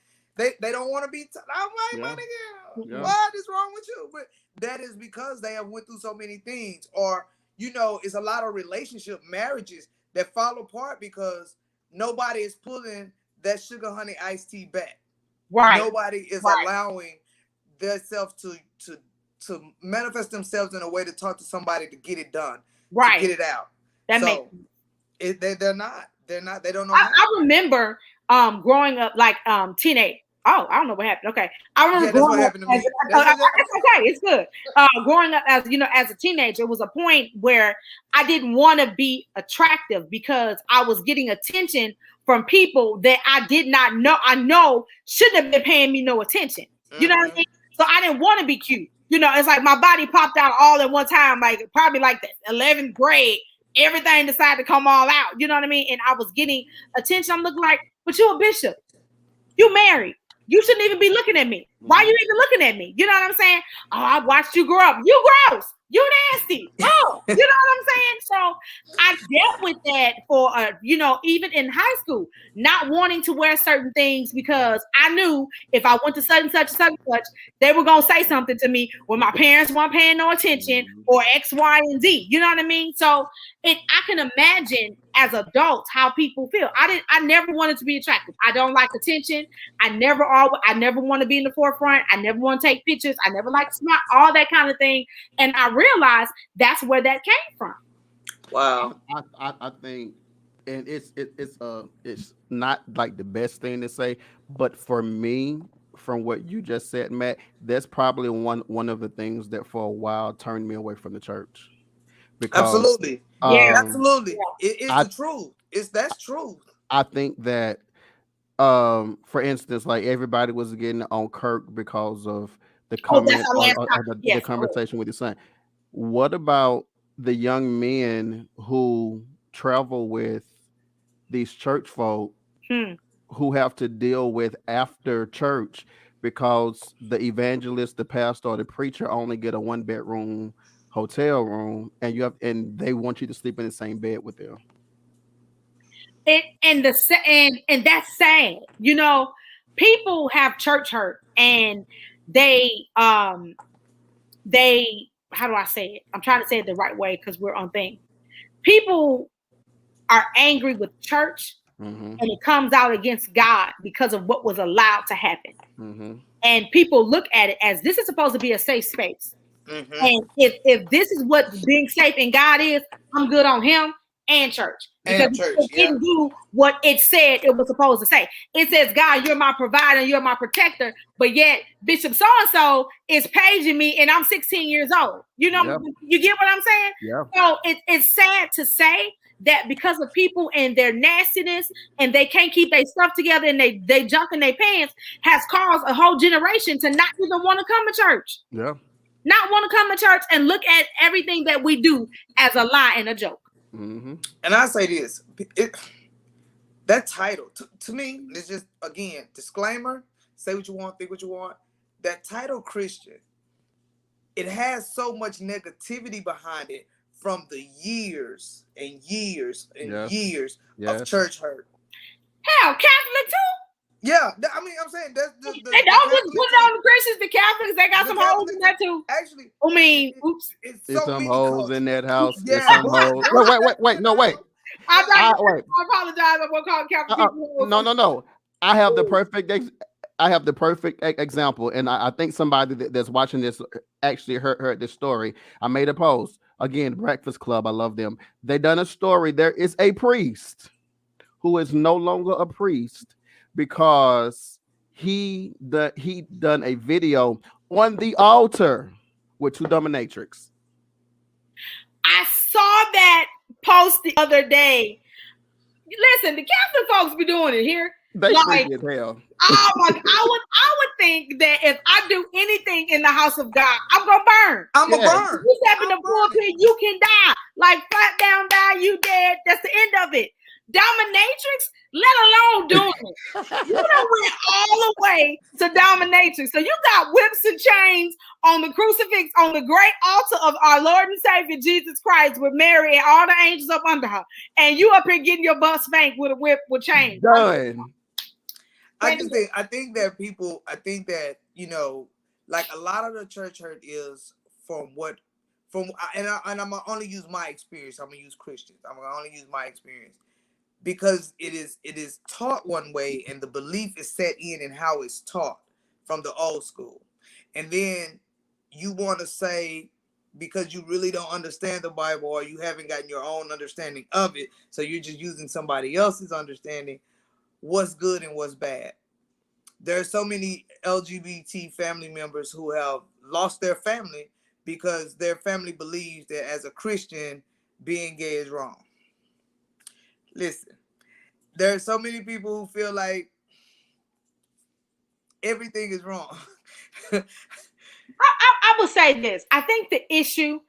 [SPEAKER 3] they don't want to be touched. I'm like, my nigga, what is wrong with you? But that is because they have went through so many things. Or, you know, it's a lot of relationship marriages that fall apart because nobody is pulling that sugar honey iced tea back.
[SPEAKER 2] Right.
[SPEAKER 3] Nobody is allowing themselves to manifest themselves in a way to talk to somebody to get it done, to get it out.
[SPEAKER 2] That makes
[SPEAKER 3] they're not. They don't know.
[SPEAKER 2] I remember growing up like teenage. Oh, I don't know what happened. Okay, I remember
[SPEAKER 3] growing up. It's
[SPEAKER 2] okay. It's good. Growing up as as a teenager, it was a point where I didn't want to be attractive because I was getting attention from people that I did not know. I know shouldn't have been paying me no attention. You know what I mean? So I didn't want to be cute. You know, it's like my body popped out all at one time, like probably like the 11th grade. Everything decided to come all out. You know what I mean? And I was getting attention. I'm looking like, but you a bishop. You married. You shouldn't even be looking at me. Why you even looking at me? You know what I'm saying? Oh, I watched you grow up. You gross. You nasty. Oh, you know what I'm saying? So I dealt with that for, even in high school, not wanting to wear certain things because I knew if I went to such and such, they were going to say something to me when my parents weren't paying no attention or X, Y, and Z. You know what I mean? So I can imagine as adults how people feel. I never wanted to be attractive. I don't like attention. I never want to be in the forefront. I never want to take pictures. I never like to smile, all that kind of thing. And I realized that's where that came from.
[SPEAKER 3] Wow.
[SPEAKER 1] I think, and it's not like the best thing to say, but for me, from what you just said, Matt, that's probably one of the things that for a while turned me away from the church. Because,
[SPEAKER 3] absolutely. Absolutely. It's the truth. That's truth.
[SPEAKER 1] I think that, for instance, like everybody was getting on Kirk because of the comment the conversation with his son. What about the young men who travel with these church folk who have to deal with after church because the evangelist, the pastor, or the preacher only get a 1-bedroom hotel room, and they want you to sleep in the same bed with them?
[SPEAKER 2] And that's sad. You know, people have church hurt, and they how do I say it? I'm trying to say it the right way because we're on thing. People are angry with church, and it comes out against God because of what was allowed to happen. And people look at it as this is supposed to be a safe space. And if this is what being safe in God is, I'm good on him and church. because it didn't do what it said it was supposed to say. It says, God, you're my provider, you're my protector, but yet Bishop so-and-so is paging me and I'm 16 years old. You know, you get what I'm saying?
[SPEAKER 1] Yeah.
[SPEAKER 2] So it's sad to say that because of people and their nastiness and they can't keep their stuff together and they junk in their pants has caused a whole generation to not even want to come to church.
[SPEAKER 1] Yeah.
[SPEAKER 2] Not want to come to church and look at everything that we do as a lie and a joke.
[SPEAKER 3] Mm-hmm. And I say this, that title to me, it's just, again, disclaimer, say what you want, think what you want. That title Christian, it has so much negativity behind it from the years and years and years of church hurt.
[SPEAKER 2] Hell, Catholic too.
[SPEAKER 3] Yeah, I mean, I'm saying that's
[SPEAKER 2] they don't just put it on the Christians, the Catholics. They got some holes in that too.
[SPEAKER 3] Actually,
[SPEAKER 2] I mean, oops,
[SPEAKER 1] there's some holes in that house.
[SPEAKER 3] Yeah.
[SPEAKER 1] Some holes. Wait, no, wait.
[SPEAKER 2] I apologize. I won't call Catholic people.
[SPEAKER 1] No. I have the perfect example, and I think somebody that's watching this actually heard this story. I made a post again. Breakfast Club, I love them. They done a story. There is a priest who is no longer a priest because he done a video on the altar with two dominatrix.
[SPEAKER 2] I saw that post the other day. Listen, the Catholic folks be doing it here.
[SPEAKER 1] They freaky as hell.
[SPEAKER 2] Oh my! I would think that if I do anything in the house of God, I'm gonna burn.
[SPEAKER 3] I'm gonna burn.
[SPEAKER 2] You step in the pulpit, you can die. Like flat down, die, you dead. That's the end of it. Dominatrix, let alone doing it. You done went all the way to dominatrix. So you got whips and chains on the crucifix on the great altar of our Lord and Savior Jesus Christ with Mary and all the angels up under her. And you up here getting your butt spanked with a whip with chains.
[SPEAKER 1] Done.
[SPEAKER 3] I think that, you know, like a lot of the church hurt is and I'm gonna only use my experience. I'm gonna use Christians. I'm gonna only use my experience. Because it is taught one way and the belief is set in how it's taught from the old school. And then you want to say, because you really don't understand the Bible or you haven't gotten your own understanding of it, so you're just using somebody else's understanding, what's good and what's bad. There are so many LGBT family members who have lost their family because their family believes that as a Christian, being gay is wrong. Listen, there are so many people who feel like everything is wrong.
[SPEAKER 2] I will say this. I think the issue,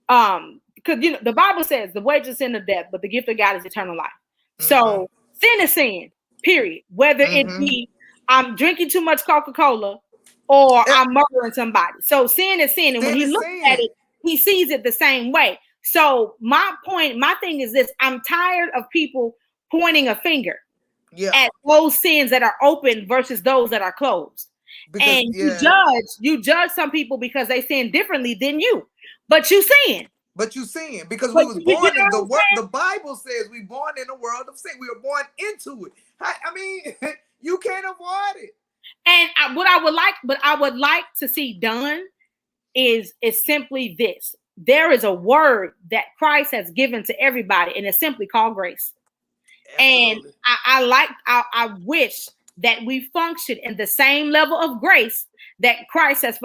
[SPEAKER 2] because you know the Bible says the wages of sin is death, but the gift of God is eternal life. Mm-hmm. So sin is sin, period. Whether it be I'm drinking too much Coca-Cola or I'm murdering somebody. So sin is sin, and when he looks at it, he sees it the same way. So my thing is this: I'm tired of people pointing a finger at those sins that are open versus those that are closed. Because, and you judge some people because they sin differently than you, but you sin.
[SPEAKER 3] Because we was born in the Bible says we born in a world of sin. We were born into it. I mean, you can't avoid it.
[SPEAKER 2] And what I would like to see done is simply this. There is a word that Christ has given to everybody, and it's simply called grace. Absolutely. And I wish that we function in the same level of grace that Christ has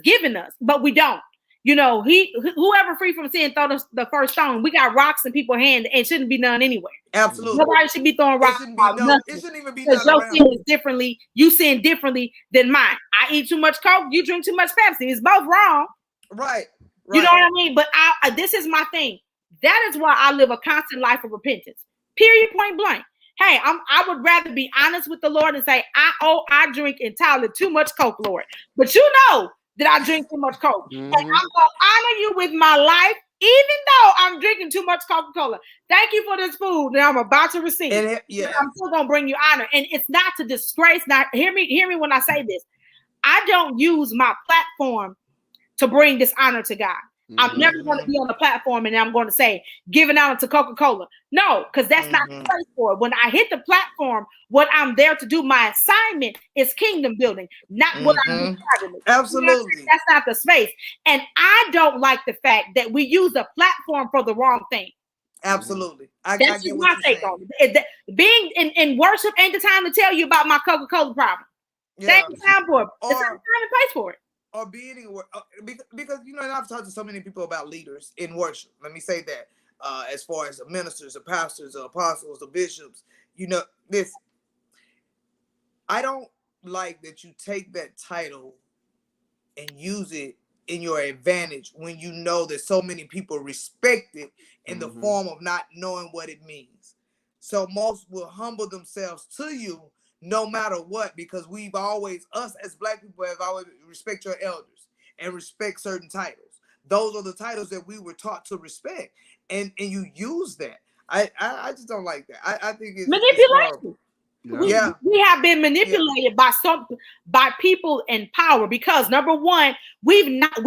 [SPEAKER 2] given us, but we don't. You know, whoever free from sin throw the first stone. We got rocks in people's hands, and it shouldn't be done anyway.
[SPEAKER 3] Absolutely,
[SPEAKER 2] nobody should be throwing rocks.
[SPEAKER 3] It shouldn't even be done.
[SPEAKER 2] Your sin is differently. You sin differently than mine. I eat too much Coke. You drink too much Pepsi. It's both wrong.
[SPEAKER 3] Right.
[SPEAKER 2] You know what I mean? But this is my thing. That is why I live a constant life of repentance. Period. Point blank. Hey, I would rather be honest with the Lord and say, I drink entirely too much Coke, Lord. But you know that I drink too much Coke. Mm-hmm. And I'm going to honor you with my life, even though I'm drinking too much Coca-Cola. Thank you for this food that I'm about to receive. And I'm still going to bring you honor. And it's not to disgrace. Now, hear me when I say this. I don't use my platform to bring this honor to God. Mm-hmm. I'm never going to be on a platform and I'm going to say, giving honor to Coca-Cola. No, because that's not the place for it. When I hit the platform, what I'm there to do, my assignment is kingdom building, not what I do privately.
[SPEAKER 3] Absolutely.
[SPEAKER 2] That's not the space. And I don't like the fact that we use a platform for the wrong thing.
[SPEAKER 3] Absolutely. I
[SPEAKER 2] That's
[SPEAKER 3] get
[SPEAKER 2] just
[SPEAKER 3] what
[SPEAKER 2] my
[SPEAKER 3] you're
[SPEAKER 2] take
[SPEAKER 3] saying.
[SPEAKER 2] on it. Being in worship ain't the time to tell you about my Coca-Cola problem.
[SPEAKER 3] Yeah.
[SPEAKER 2] That ain't the time for it. It's not the
[SPEAKER 3] Or
[SPEAKER 2] time and place for it.
[SPEAKER 3] or being in work because you know, and I've talked to so many people about leaders in worship. Let me say that as far as the ministers, the pastors, the apostles, the bishops, you know, this I don't like that you take that title and use it in your advantage when you know that so many people respect it in the form of not knowing what it means. So most will humble themselves to you no matter what, because we've always, us as Black people have always respect your elders and respect certain titles. Those are the titles that we were taught to respect, and you use that. I just don't like that. I think it's horrible.
[SPEAKER 2] Manipulation. We have been manipulated by people in power, because number one, we've not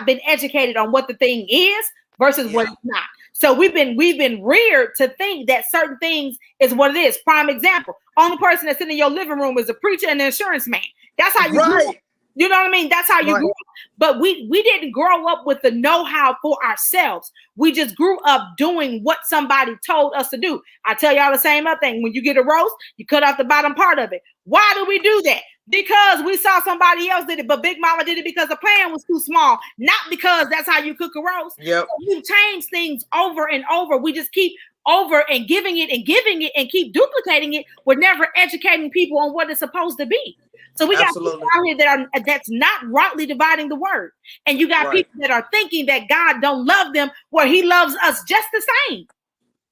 [SPEAKER 2] been educated on what the thing is versus what it's not. So we've been reared to think that certain things is what it is. Prime example: only person that's in your living room is a preacher and an insurance man. That's how you grew up. You know what I mean? That's how you grew up. But we didn't grow up with the know-how for ourselves. We just grew up doing what somebody told us to do. I tell y'all the same other thing. When you get a roast, you cut off the bottom part of it. Why do we do that? Because we saw somebody else did it, but Big Mama did it because the pan was too small, not because that's how you cook a roast.
[SPEAKER 3] Yep.
[SPEAKER 2] So we've changed things over and over. We just keep over and giving it and keep duplicating it. We're never educating people on what it's supposed to be. So we got people out here that's not rightly dividing the word. And you got people that are thinking that God don't love them where he loves us just the same.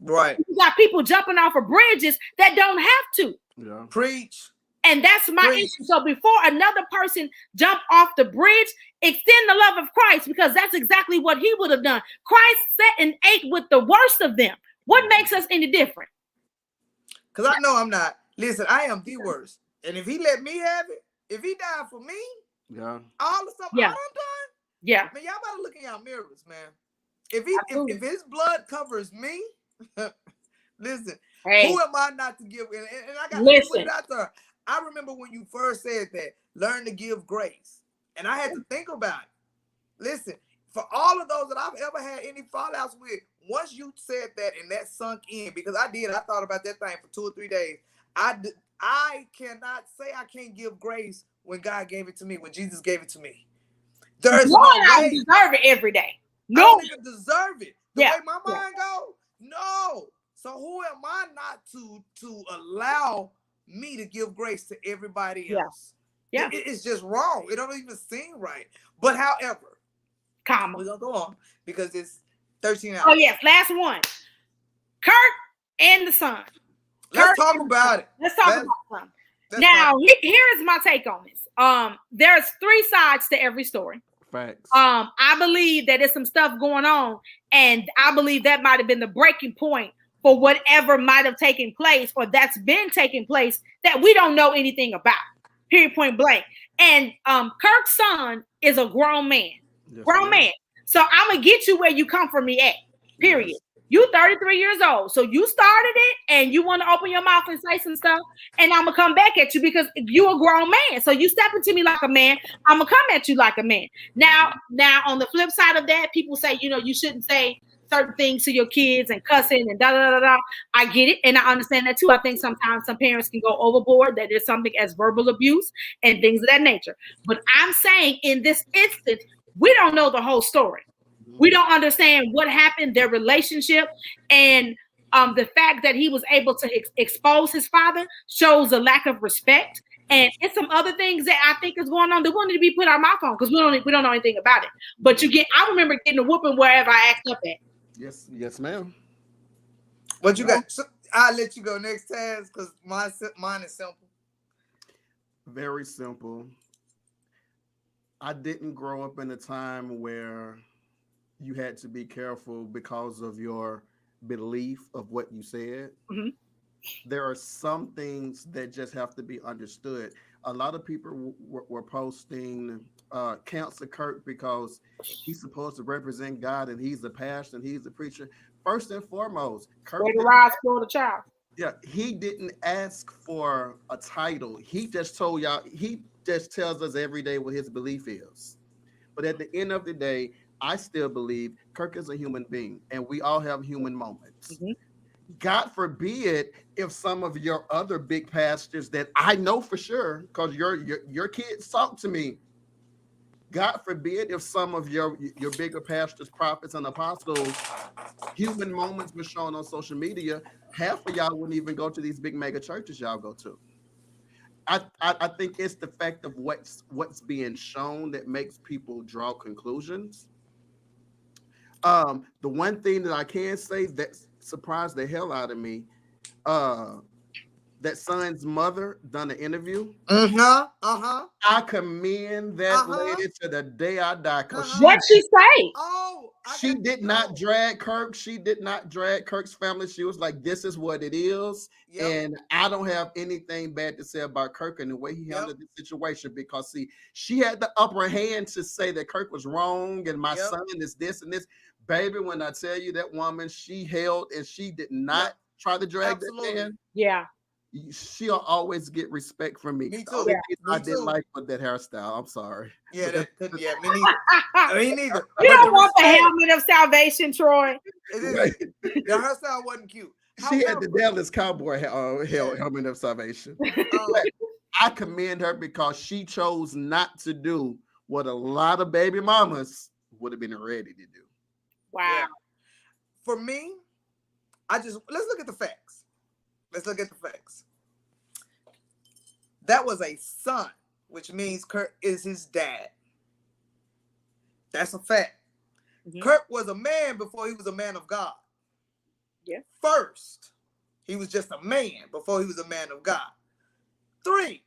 [SPEAKER 3] Right.
[SPEAKER 2] You got people jumping off of bridges that don't have to.
[SPEAKER 1] Yeah.
[SPEAKER 3] Preach.
[SPEAKER 2] And that's my issue. So before another person jump off the bridge, extend the love of Christ, because that's exactly what he would have done. Christ sat and ate with the worst of them. What makes us any different?
[SPEAKER 3] Because I know I'm not. Listen, I am the worst. And if he let me have it, if he died for me, all the stuff I done, man, y'all better look in y'all mirrors, man. If his blood covers me, listen, who am I not to give? And I got to put it out there. I remember when you first said that, learn to give grace. And I had to think about it. Listen, for all of those that I've ever had any fallouts with, once you said that and that sunk in, because I thought about that thing for 2 or 3 days. I cannot say I can't give grace when God gave it to me, when Jesus gave it to me. There's no way.
[SPEAKER 2] I don't deserve it every day. No.
[SPEAKER 3] I don't even deserve it. The way my mind goes, no. So who am I not to allow me to give grace to everybody else? Yeah. It's just wrong. It don't even seem right. But however, we're going to go on because it's 13 hours.
[SPEAKER 2] Oh, yes. Last one. Kirk and the son.
[SPEAKER 3] Let's talk about it.
[SPEAKER 2] Let's talk about something. Now, here is my take on this. There's 3 sides to every story.
[SPEAKER 1] Facts.
[SPEAKER 2] I believe that there's some stuff going on, and I believe that might have been the breaking point for whatever might have taken place or that's been taking place that we don't know anything about. Period, point blank. And Kirk's son is a grown man. Grown man. So I'm gonna get you where you come from me at. Period. Yes. You 33 years old. So you started it and you want to open your mouth and say some stuff, and I'm gonna come back at you because you a grown man. So you step into me like a man, I'm gonna come at you like a man. Now on the flip side of that, people say, you shouldn't say certain things to your kids and cussing and da da da da. I get it, and I understand that too. I think sometimes some parents can go overboard, that there's something as verbal abuse and things of that nature. But I'm saying in this instance, we don't know the whole story. We don't understand what happened, their relationship, and the fact that he was able to expose his father shows a lack of respect. And it's some other things that I think is going on that we need to be put our mouth on because we don't know anything about it. But I remember getting a whooping wherever I asked up at.
[SPEAKER 1] Yes, ma'am.
[SPEAKER 3] What you got? So I'll let you go next, Taz, because mine is simple.
[SPEAKER 1] Very simple. I didn't grow up in a time where you had to be careful because of your belief of what you said. Mm-hmm. There are some things that just have to be understood. A lot of people were posting cancel Kirk because he's supposed to represent God and he's a pastor and he's a preacher. First and foremost, Kirk
[SPEAKER 2] the child.
[SPEAKER 1] Yeah, he didn't ask for a title. He just told y'all, he just tells us every day what his belief is. But at the end of the day, I still believe Kirk is a human being, and we all have human moments.
[SPEAKER 2] Mhm.
[SPEAKER 1] God forbid if some of your other big pastors that I know for sure, because your kids talk to me. God forbid if some of your bigger pastors, prophets, and apostles, human moments were shown on social media. Half of y'all wouldn't even go to these big mega churches y'all go to. I think it's the fact of what's being shown that makes people draw conclusions. The one thing that I can say that surprised the hell out of me, uh, that son's mother done an interview. I commend that lady to the day I die, because
[SPEAKER 2] what she say?
[SPEAKER 1] She did not drag Kirk. She did not drag Kirk's family. She was like, "This is what it is," and I don't have anything bad to say about Kirk and the way he handled the situation, because see, she had the upper hand to say that Kirk was wrong and my son is this and this. Baby, when I tell you that woman, she held and she did not try to drag that man.
[SPEAKER 2] Yeah.
[SPEAKER 1] She'll always get respect from me.
[SPEAKER 3] Me
[SPEAKER 1] The
[SPEAKER 3] too.
[SPEAKER 1] only
[SPEAKER 3] Yeah.
[SPEAKER 1] thing I didn't like with that hairstyle. I'm sorry.
[SPEAKER 3] Yeah, that couldn't. Yeah, me neither. Me neither.
[SPEAKER 2] You don't want the helmet of salvation, Troy.
[SPEAKER 3] The hairstyle wasn't cute.
[SPEAKER 1] She had the Dallas Cowboy helmet of salvation. I commend her because she chose not to do what a lot of baby mamas would have been ready to do.
[SPEAKER 2] Wow.
[SPEAKER 3] Yeah. For me, let's look at the facts. Let's look at the facts. That was a son, which means Kirk is his dad. That's a fact. Mm-hmm. Kirk was a man before he was a man of God.
[SPEAKER 2] Yeah.
[SPEAKER 3] First, he was just a man before he was a man of God. 3,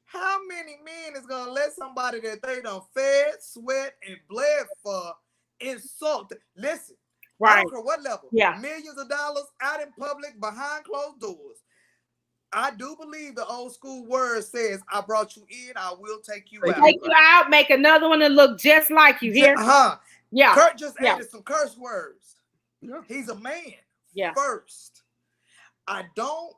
[SPEAKER 3] how many men is going to let somebody that they done fed, sweat, and bled for insult? Listen,
[SPEAKER 2] right.
[SPEAKER 3] I don't care what level.
[SPEAKER 2] Yeah.
[SPEAKER 3] Millions of dollars out in public, behind closed doors. I do believe the old school word says, I brought you in, I will take you out.
[SPEAKER 2] Take you out, make another one that look just like you here. Yeah.
[SPEAKER 3] Kurt just added some curse words.
[SPEAKER 1] Yeah.
[SPEAKER 3] He's a man.
[SPEAKER 2] Yeah.
[SPEAKER 3] First. I don't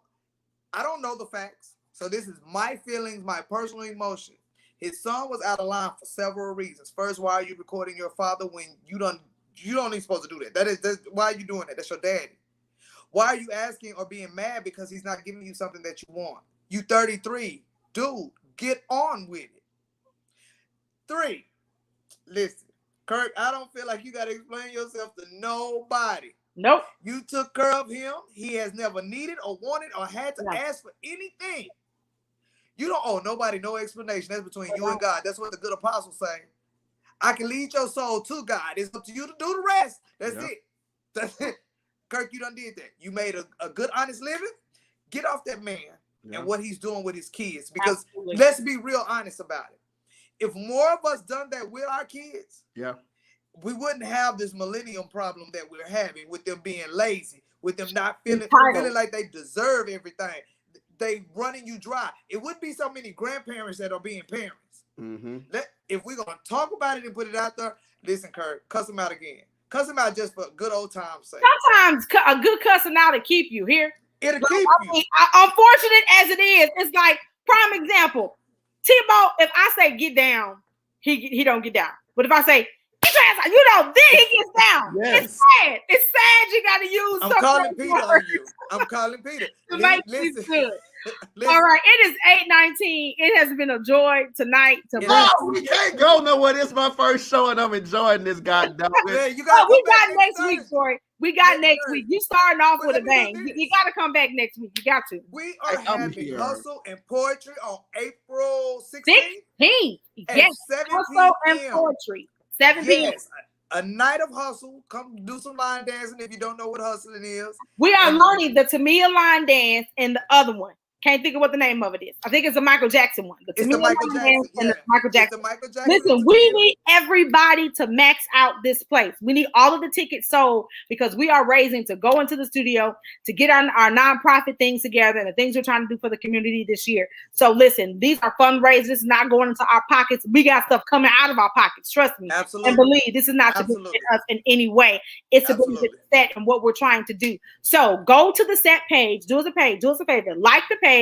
[SPEAKER 3] know the facts. So this is my feelings, my personal emotion. His son was out of line for several reasons. First, why are you recording your father when you don't even supposed to do that? That's why are you doing that? That's your daddy. Why are you asking or being mad because he's not giving you something that you want? You 33. Dude, get on with it. 3, listen, Kirk, I don't feel like you got to explain yourself to nobody.
[SPEAKER 2] Nope.
[SPEAKER 3] You took care of him. He has never needed or wanted or had to ask for anything. You don't owe nobody no explanation. That's between you and God. That's what the good apostles say. I can lead your soul to God. It's up to you to do the rest. That's it. That's it. Kirk, you done did that. You made a good, honest living. Get off that man and what he's doing with his kids. Because let's be real honest about it. If more of us done that with our kids, we wouldn't have this millennium problem that we're having with them being lazy, with them not feeling like they deserve everything. They running you dry. It wouldn't be so many grandparents that are being parents.
[SPEAKER 1] Mm-hmm.
[SPEAKER 3] If we're going to talk about it and put it out there, listen, Kirk, cuss them out again. Cuss them out just for good old time's sake.
[SPEAKER 2] Sometimes a good cussing out will keep you here.
[SPEAKER 3] It'll keep you.
[SPEAKER 2] Unfortunate as it is, it's like, prime example, Tebow, if I say get down, he don't get down. But if I say, get your ass out, then he gets down. Yes. It's sad. It's sad you got to use
[SPEAKER 3] I'm calling Peter on you. I'm calling Peter.
[SPEAKER 2] Listen. All right, it is 8:19. It has been a joy tonight.
[SPEAKER 1] We can't go nowhere. This is my first show, and I'm enjoying this goddamn.
[SPEAKER 2] We got next week, Troy. We got next week. You starting off with a bang. You got to come back next week. You got to.
[SPEAKER 3] We are having Hustle and Poetry on April 16th.
[SPEAKER 2] Yes, Hustle and Poetry. 7 p.m.
[SPEAKER 3] Yes. A night of hustle. Come do some line dancing if you don't know what hustling is.
[SPEAKER 2] We are learning the Tamia line dance and the other one. Can't think of what the name of it is. I think it's a Michael Jackson one.
[SPEAKER 3] It's the Michael Jackson.
[SPEAKER 2] And the Michael Jackson. Listen, we need everybody to max out this place. We need all of the tickets sold because we are raising to go into the studio to get our nonprofit things together and the things we're trying to do for the community this year. So listen, these are fundraisers, not going into our pockets. We got stuff coming out of our pockets. Trust me.
[SPEAKER 3] Absolutely.
[SPEAKER 2] And believe this is not to benefit us in any way. It's to benefit the set and what we're trying to do. So go to the set page. Do us a favor. Like the page.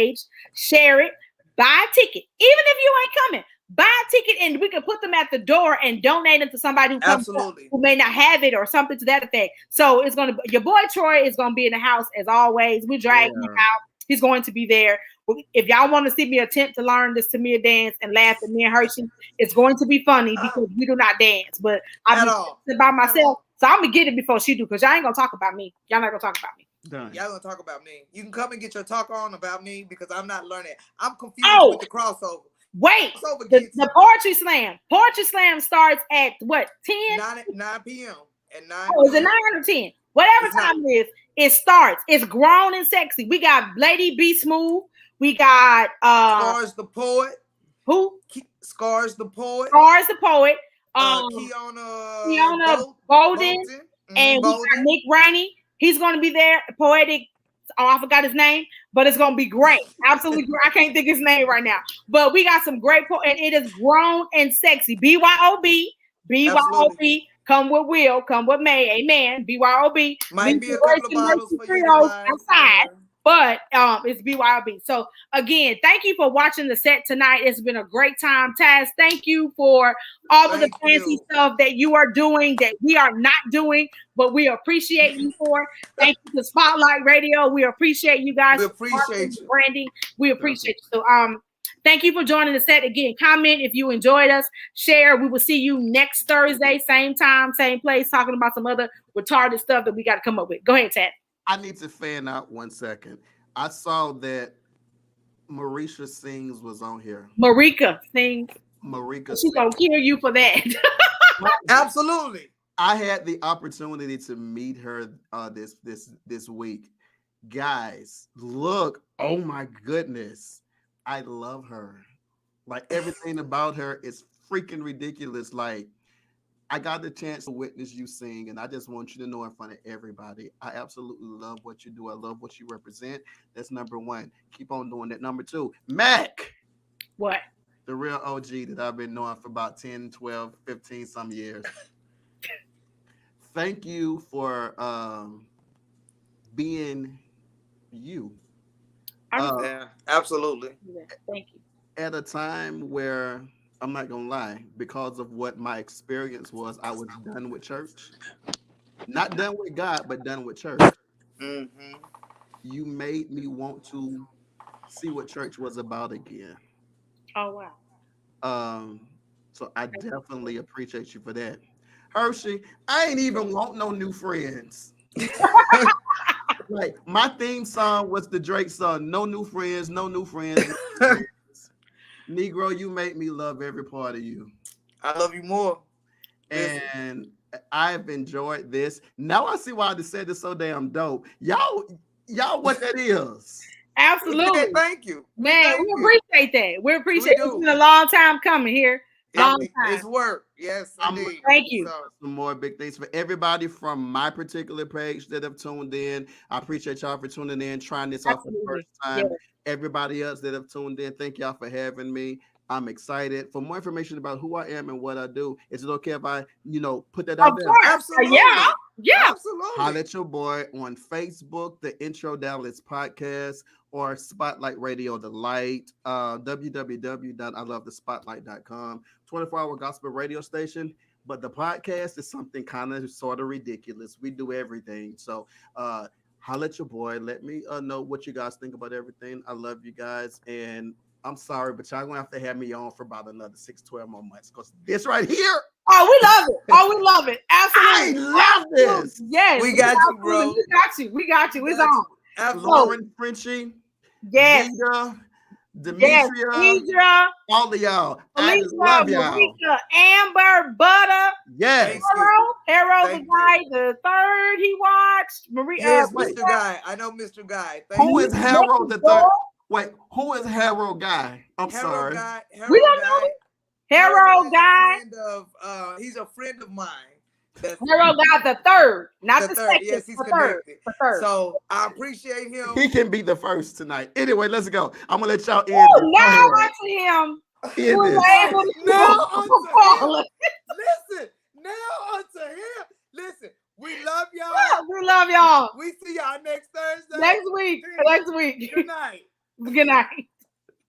[SPEAKER 2] Share it, buy a ticket. Even if you ain't coming, buy a ticket and we can put them at the door and donate them to somebody who comes up, who may not have it or something to that effect. So it's gonna your boy Troy is gonna be in the house as always. We drag him out. He's going to be there. If y'all want to see me attempt to learn this Tamia dance and laugh at me and Hershey, it's going to be funny because we do not dance. But I'm by myself, so I'm gonna get it before she do because y'all ain't gonna talk about me. Y'all not gonna talk about me.
[SPEAKER 3] Done. Y'all gonna talk about me. You can come and get your talk on about me because I'm not learning. I'm confused with the crossover.
[SPEAKER 2] Wait, the poetry slam. Poetry slam starts at what? 10?
[SPEAKER 3] 9 p.m. at 9.
[SPEAKER 2] Oh, is it 9 or 10? Whatever time it is, it starts. It's grown and sexy. We got Lady B Smooth. We got
[SPEAKER 3] Scars the Poet.
[SPEAKER 2] Who?
[SPEAKER 3] Scars the Poet.
[SPEAKER 2] Scars the Poet.
[SPEAKER 3] Kiana
[SPEAKER 2] Bolden. And we got Nick Rainey. He's going to be there. Poetic. Oh, I forgot his name, but it's going to be great. Absolutely great. I can't think his name right now. But we got some great and it is grown and sexy. BYOB. BYOB. Come with Will. Come with May. Amen. BYOB.
[SPEAKER 3] Might be a couple of bottles for you
[SPEAKER 2] outside. But it's BYOB. So again, thank you for watching the set tonight. It's been a great time. Taz, thank you for all of the fancy stuff that you are doing that we are not doing, but we appreciate you for. Thank you to Spotlight Radio. We appreciate you guys.
[SPEAKER 3] We appreciate you.
[SPEAKER 2] Branding. We appreciate you. So thank you for joining the set. Again, comment if you enjoyed us. Share. We will see you next Thursday, same time, same place, talking about some other retarded stuff that we got to come up with. Go ahead, Tad.
[SPEAKER 1] I need to fan out 1 second. I saw that Marisha Sings was on here.
[SPEAKER 2] Marika Sings. She's gonna kill you for that.
[SPEAKER 3] Absolutely.
[SPEAKER 1] I had the opportunity to meet her this week. Guys, look! Oh my goodness, I love her. Like everything about her is freaking ridiculous. Like. I got the chance to witness you sing, and I just want you to know in front of everybody, I absolutely love what you do. I love what you represent. That's number one. Keep on doing that. Number two, Mac.
[SPEAKER 2] What?
[SPEAKER 1] The real OG that I've been knowing for about 10, 12, 15 some years. Thank you for being you.
[SPEAKER 3] Yeah, absolutely.
[SPEAKER 2] Yeah, thank you.
[SPEAKER 1] At a time where I'm not gonna lie, because of what my experience was, I was done with church. Not done with God, but done with church.
[SPEAKER 3] Mm-hmm.
[SPEAKER 1] You made me want to see what church was about again.
[SPEAKER 2] Oh wow.
[SPEAKER 1] So I definitely appreciate you for that. Hershey, I ain't even want no new friends. Like my theme song was the Drake song, no new friends, no new friends. No new friends. Negro, you make me love every part of you.
[SPEAKER 3] I love you more.
[SPEAKER 1] And I've enjoyed this. Now I see why I just said this so damn dope. Y'all what that is.
[SPEAKER 2] Absolutely.
[SPEAKER 3] Okay, thank you.
[SPEAKER 2] Man, we appreciate that. We appreciate it. It's been a long time coming here.
[SPEAKER 3] It's work. Yes, indeed.
[SPEAKER 2] Thank you.
[SPEAKER 1] Some more big things for everybody from my particular page that have tuned in. I appreciate y'all for tuning in, trying this out for the first time. Yeah. Everybody else that have tuned in, thank y'all for having me. I'm excited. For more information about who I am and what I do, is it okay if I, put that out there?
[SPEAKER 3] Absolutely.
[SPEAKER 2] Yeah.
[SPEAKER 3] Absolutely.
[SPEAKER 1] Holla at your boy on Facebook, the Intro Dallas Podcast, or Spotlight Radio, The Light, www.ilovethespotlight.com, 24-hour gospel radio station. But the podcast is something kind of sort of ridiculous. We do everything. So holla at your boy. Let me know what you guys think about everything. I love you guys. And I'm sorry, but y'all gonna have to have me on for about another 6-12 more months because this right here.
[SPEAKER 2] Oh, we love it. We love it. Absolutely.
[SPEAKER 1] I love this.
[SPEAKER 2] Yes.
[SPEAKER 3] We got you, bro.
[SPEAKER 2] We got you. It's on.
[SPEAKER 1] Lauren, Frenchie.
[SPEAKER 2] Yes.
[SPEAKER 1] Demetria. All of y'all. I love y'all.
[SPEAKER 2] Marika, Amber, Butter.
[SPEAKER 1] Yes.
[SPEAKER 2] Harold the guy, the third he watched. Maria.
[SPEAKER 3] Yes, Mr. Guy. I know Mr. Guy.
[SPEAKER 1] Who is Harold the third? Wait, who is Harold Guy? I'm sorry.
[SPEAKER 2] We don't know. Harold Guy.
[SPEAKER 3] He's a friend of mine.
[SPEAKER 2] Harold Guy the third, not the second.
[SPEAKER 3] Yes, he's
[SPEAKER 2] connected. The third.
[SPEAKER 3] So I appreciate him.
[SPEAKER 1] He can be the first tonight. Anyway, let's go. I'm gonna let y'all in.
[SPEAKER 2] Now onto him.
[SPEAKER 3] Now onto him. Listen, we love y'all.
[SPEAKER 2] We love y'all.
[SPEAKER 3] We see y'all next Thursday.
[SPEAKER 2] Next week.
[SPEAKER 3] Good night.
[SPEAKER 2] Good night.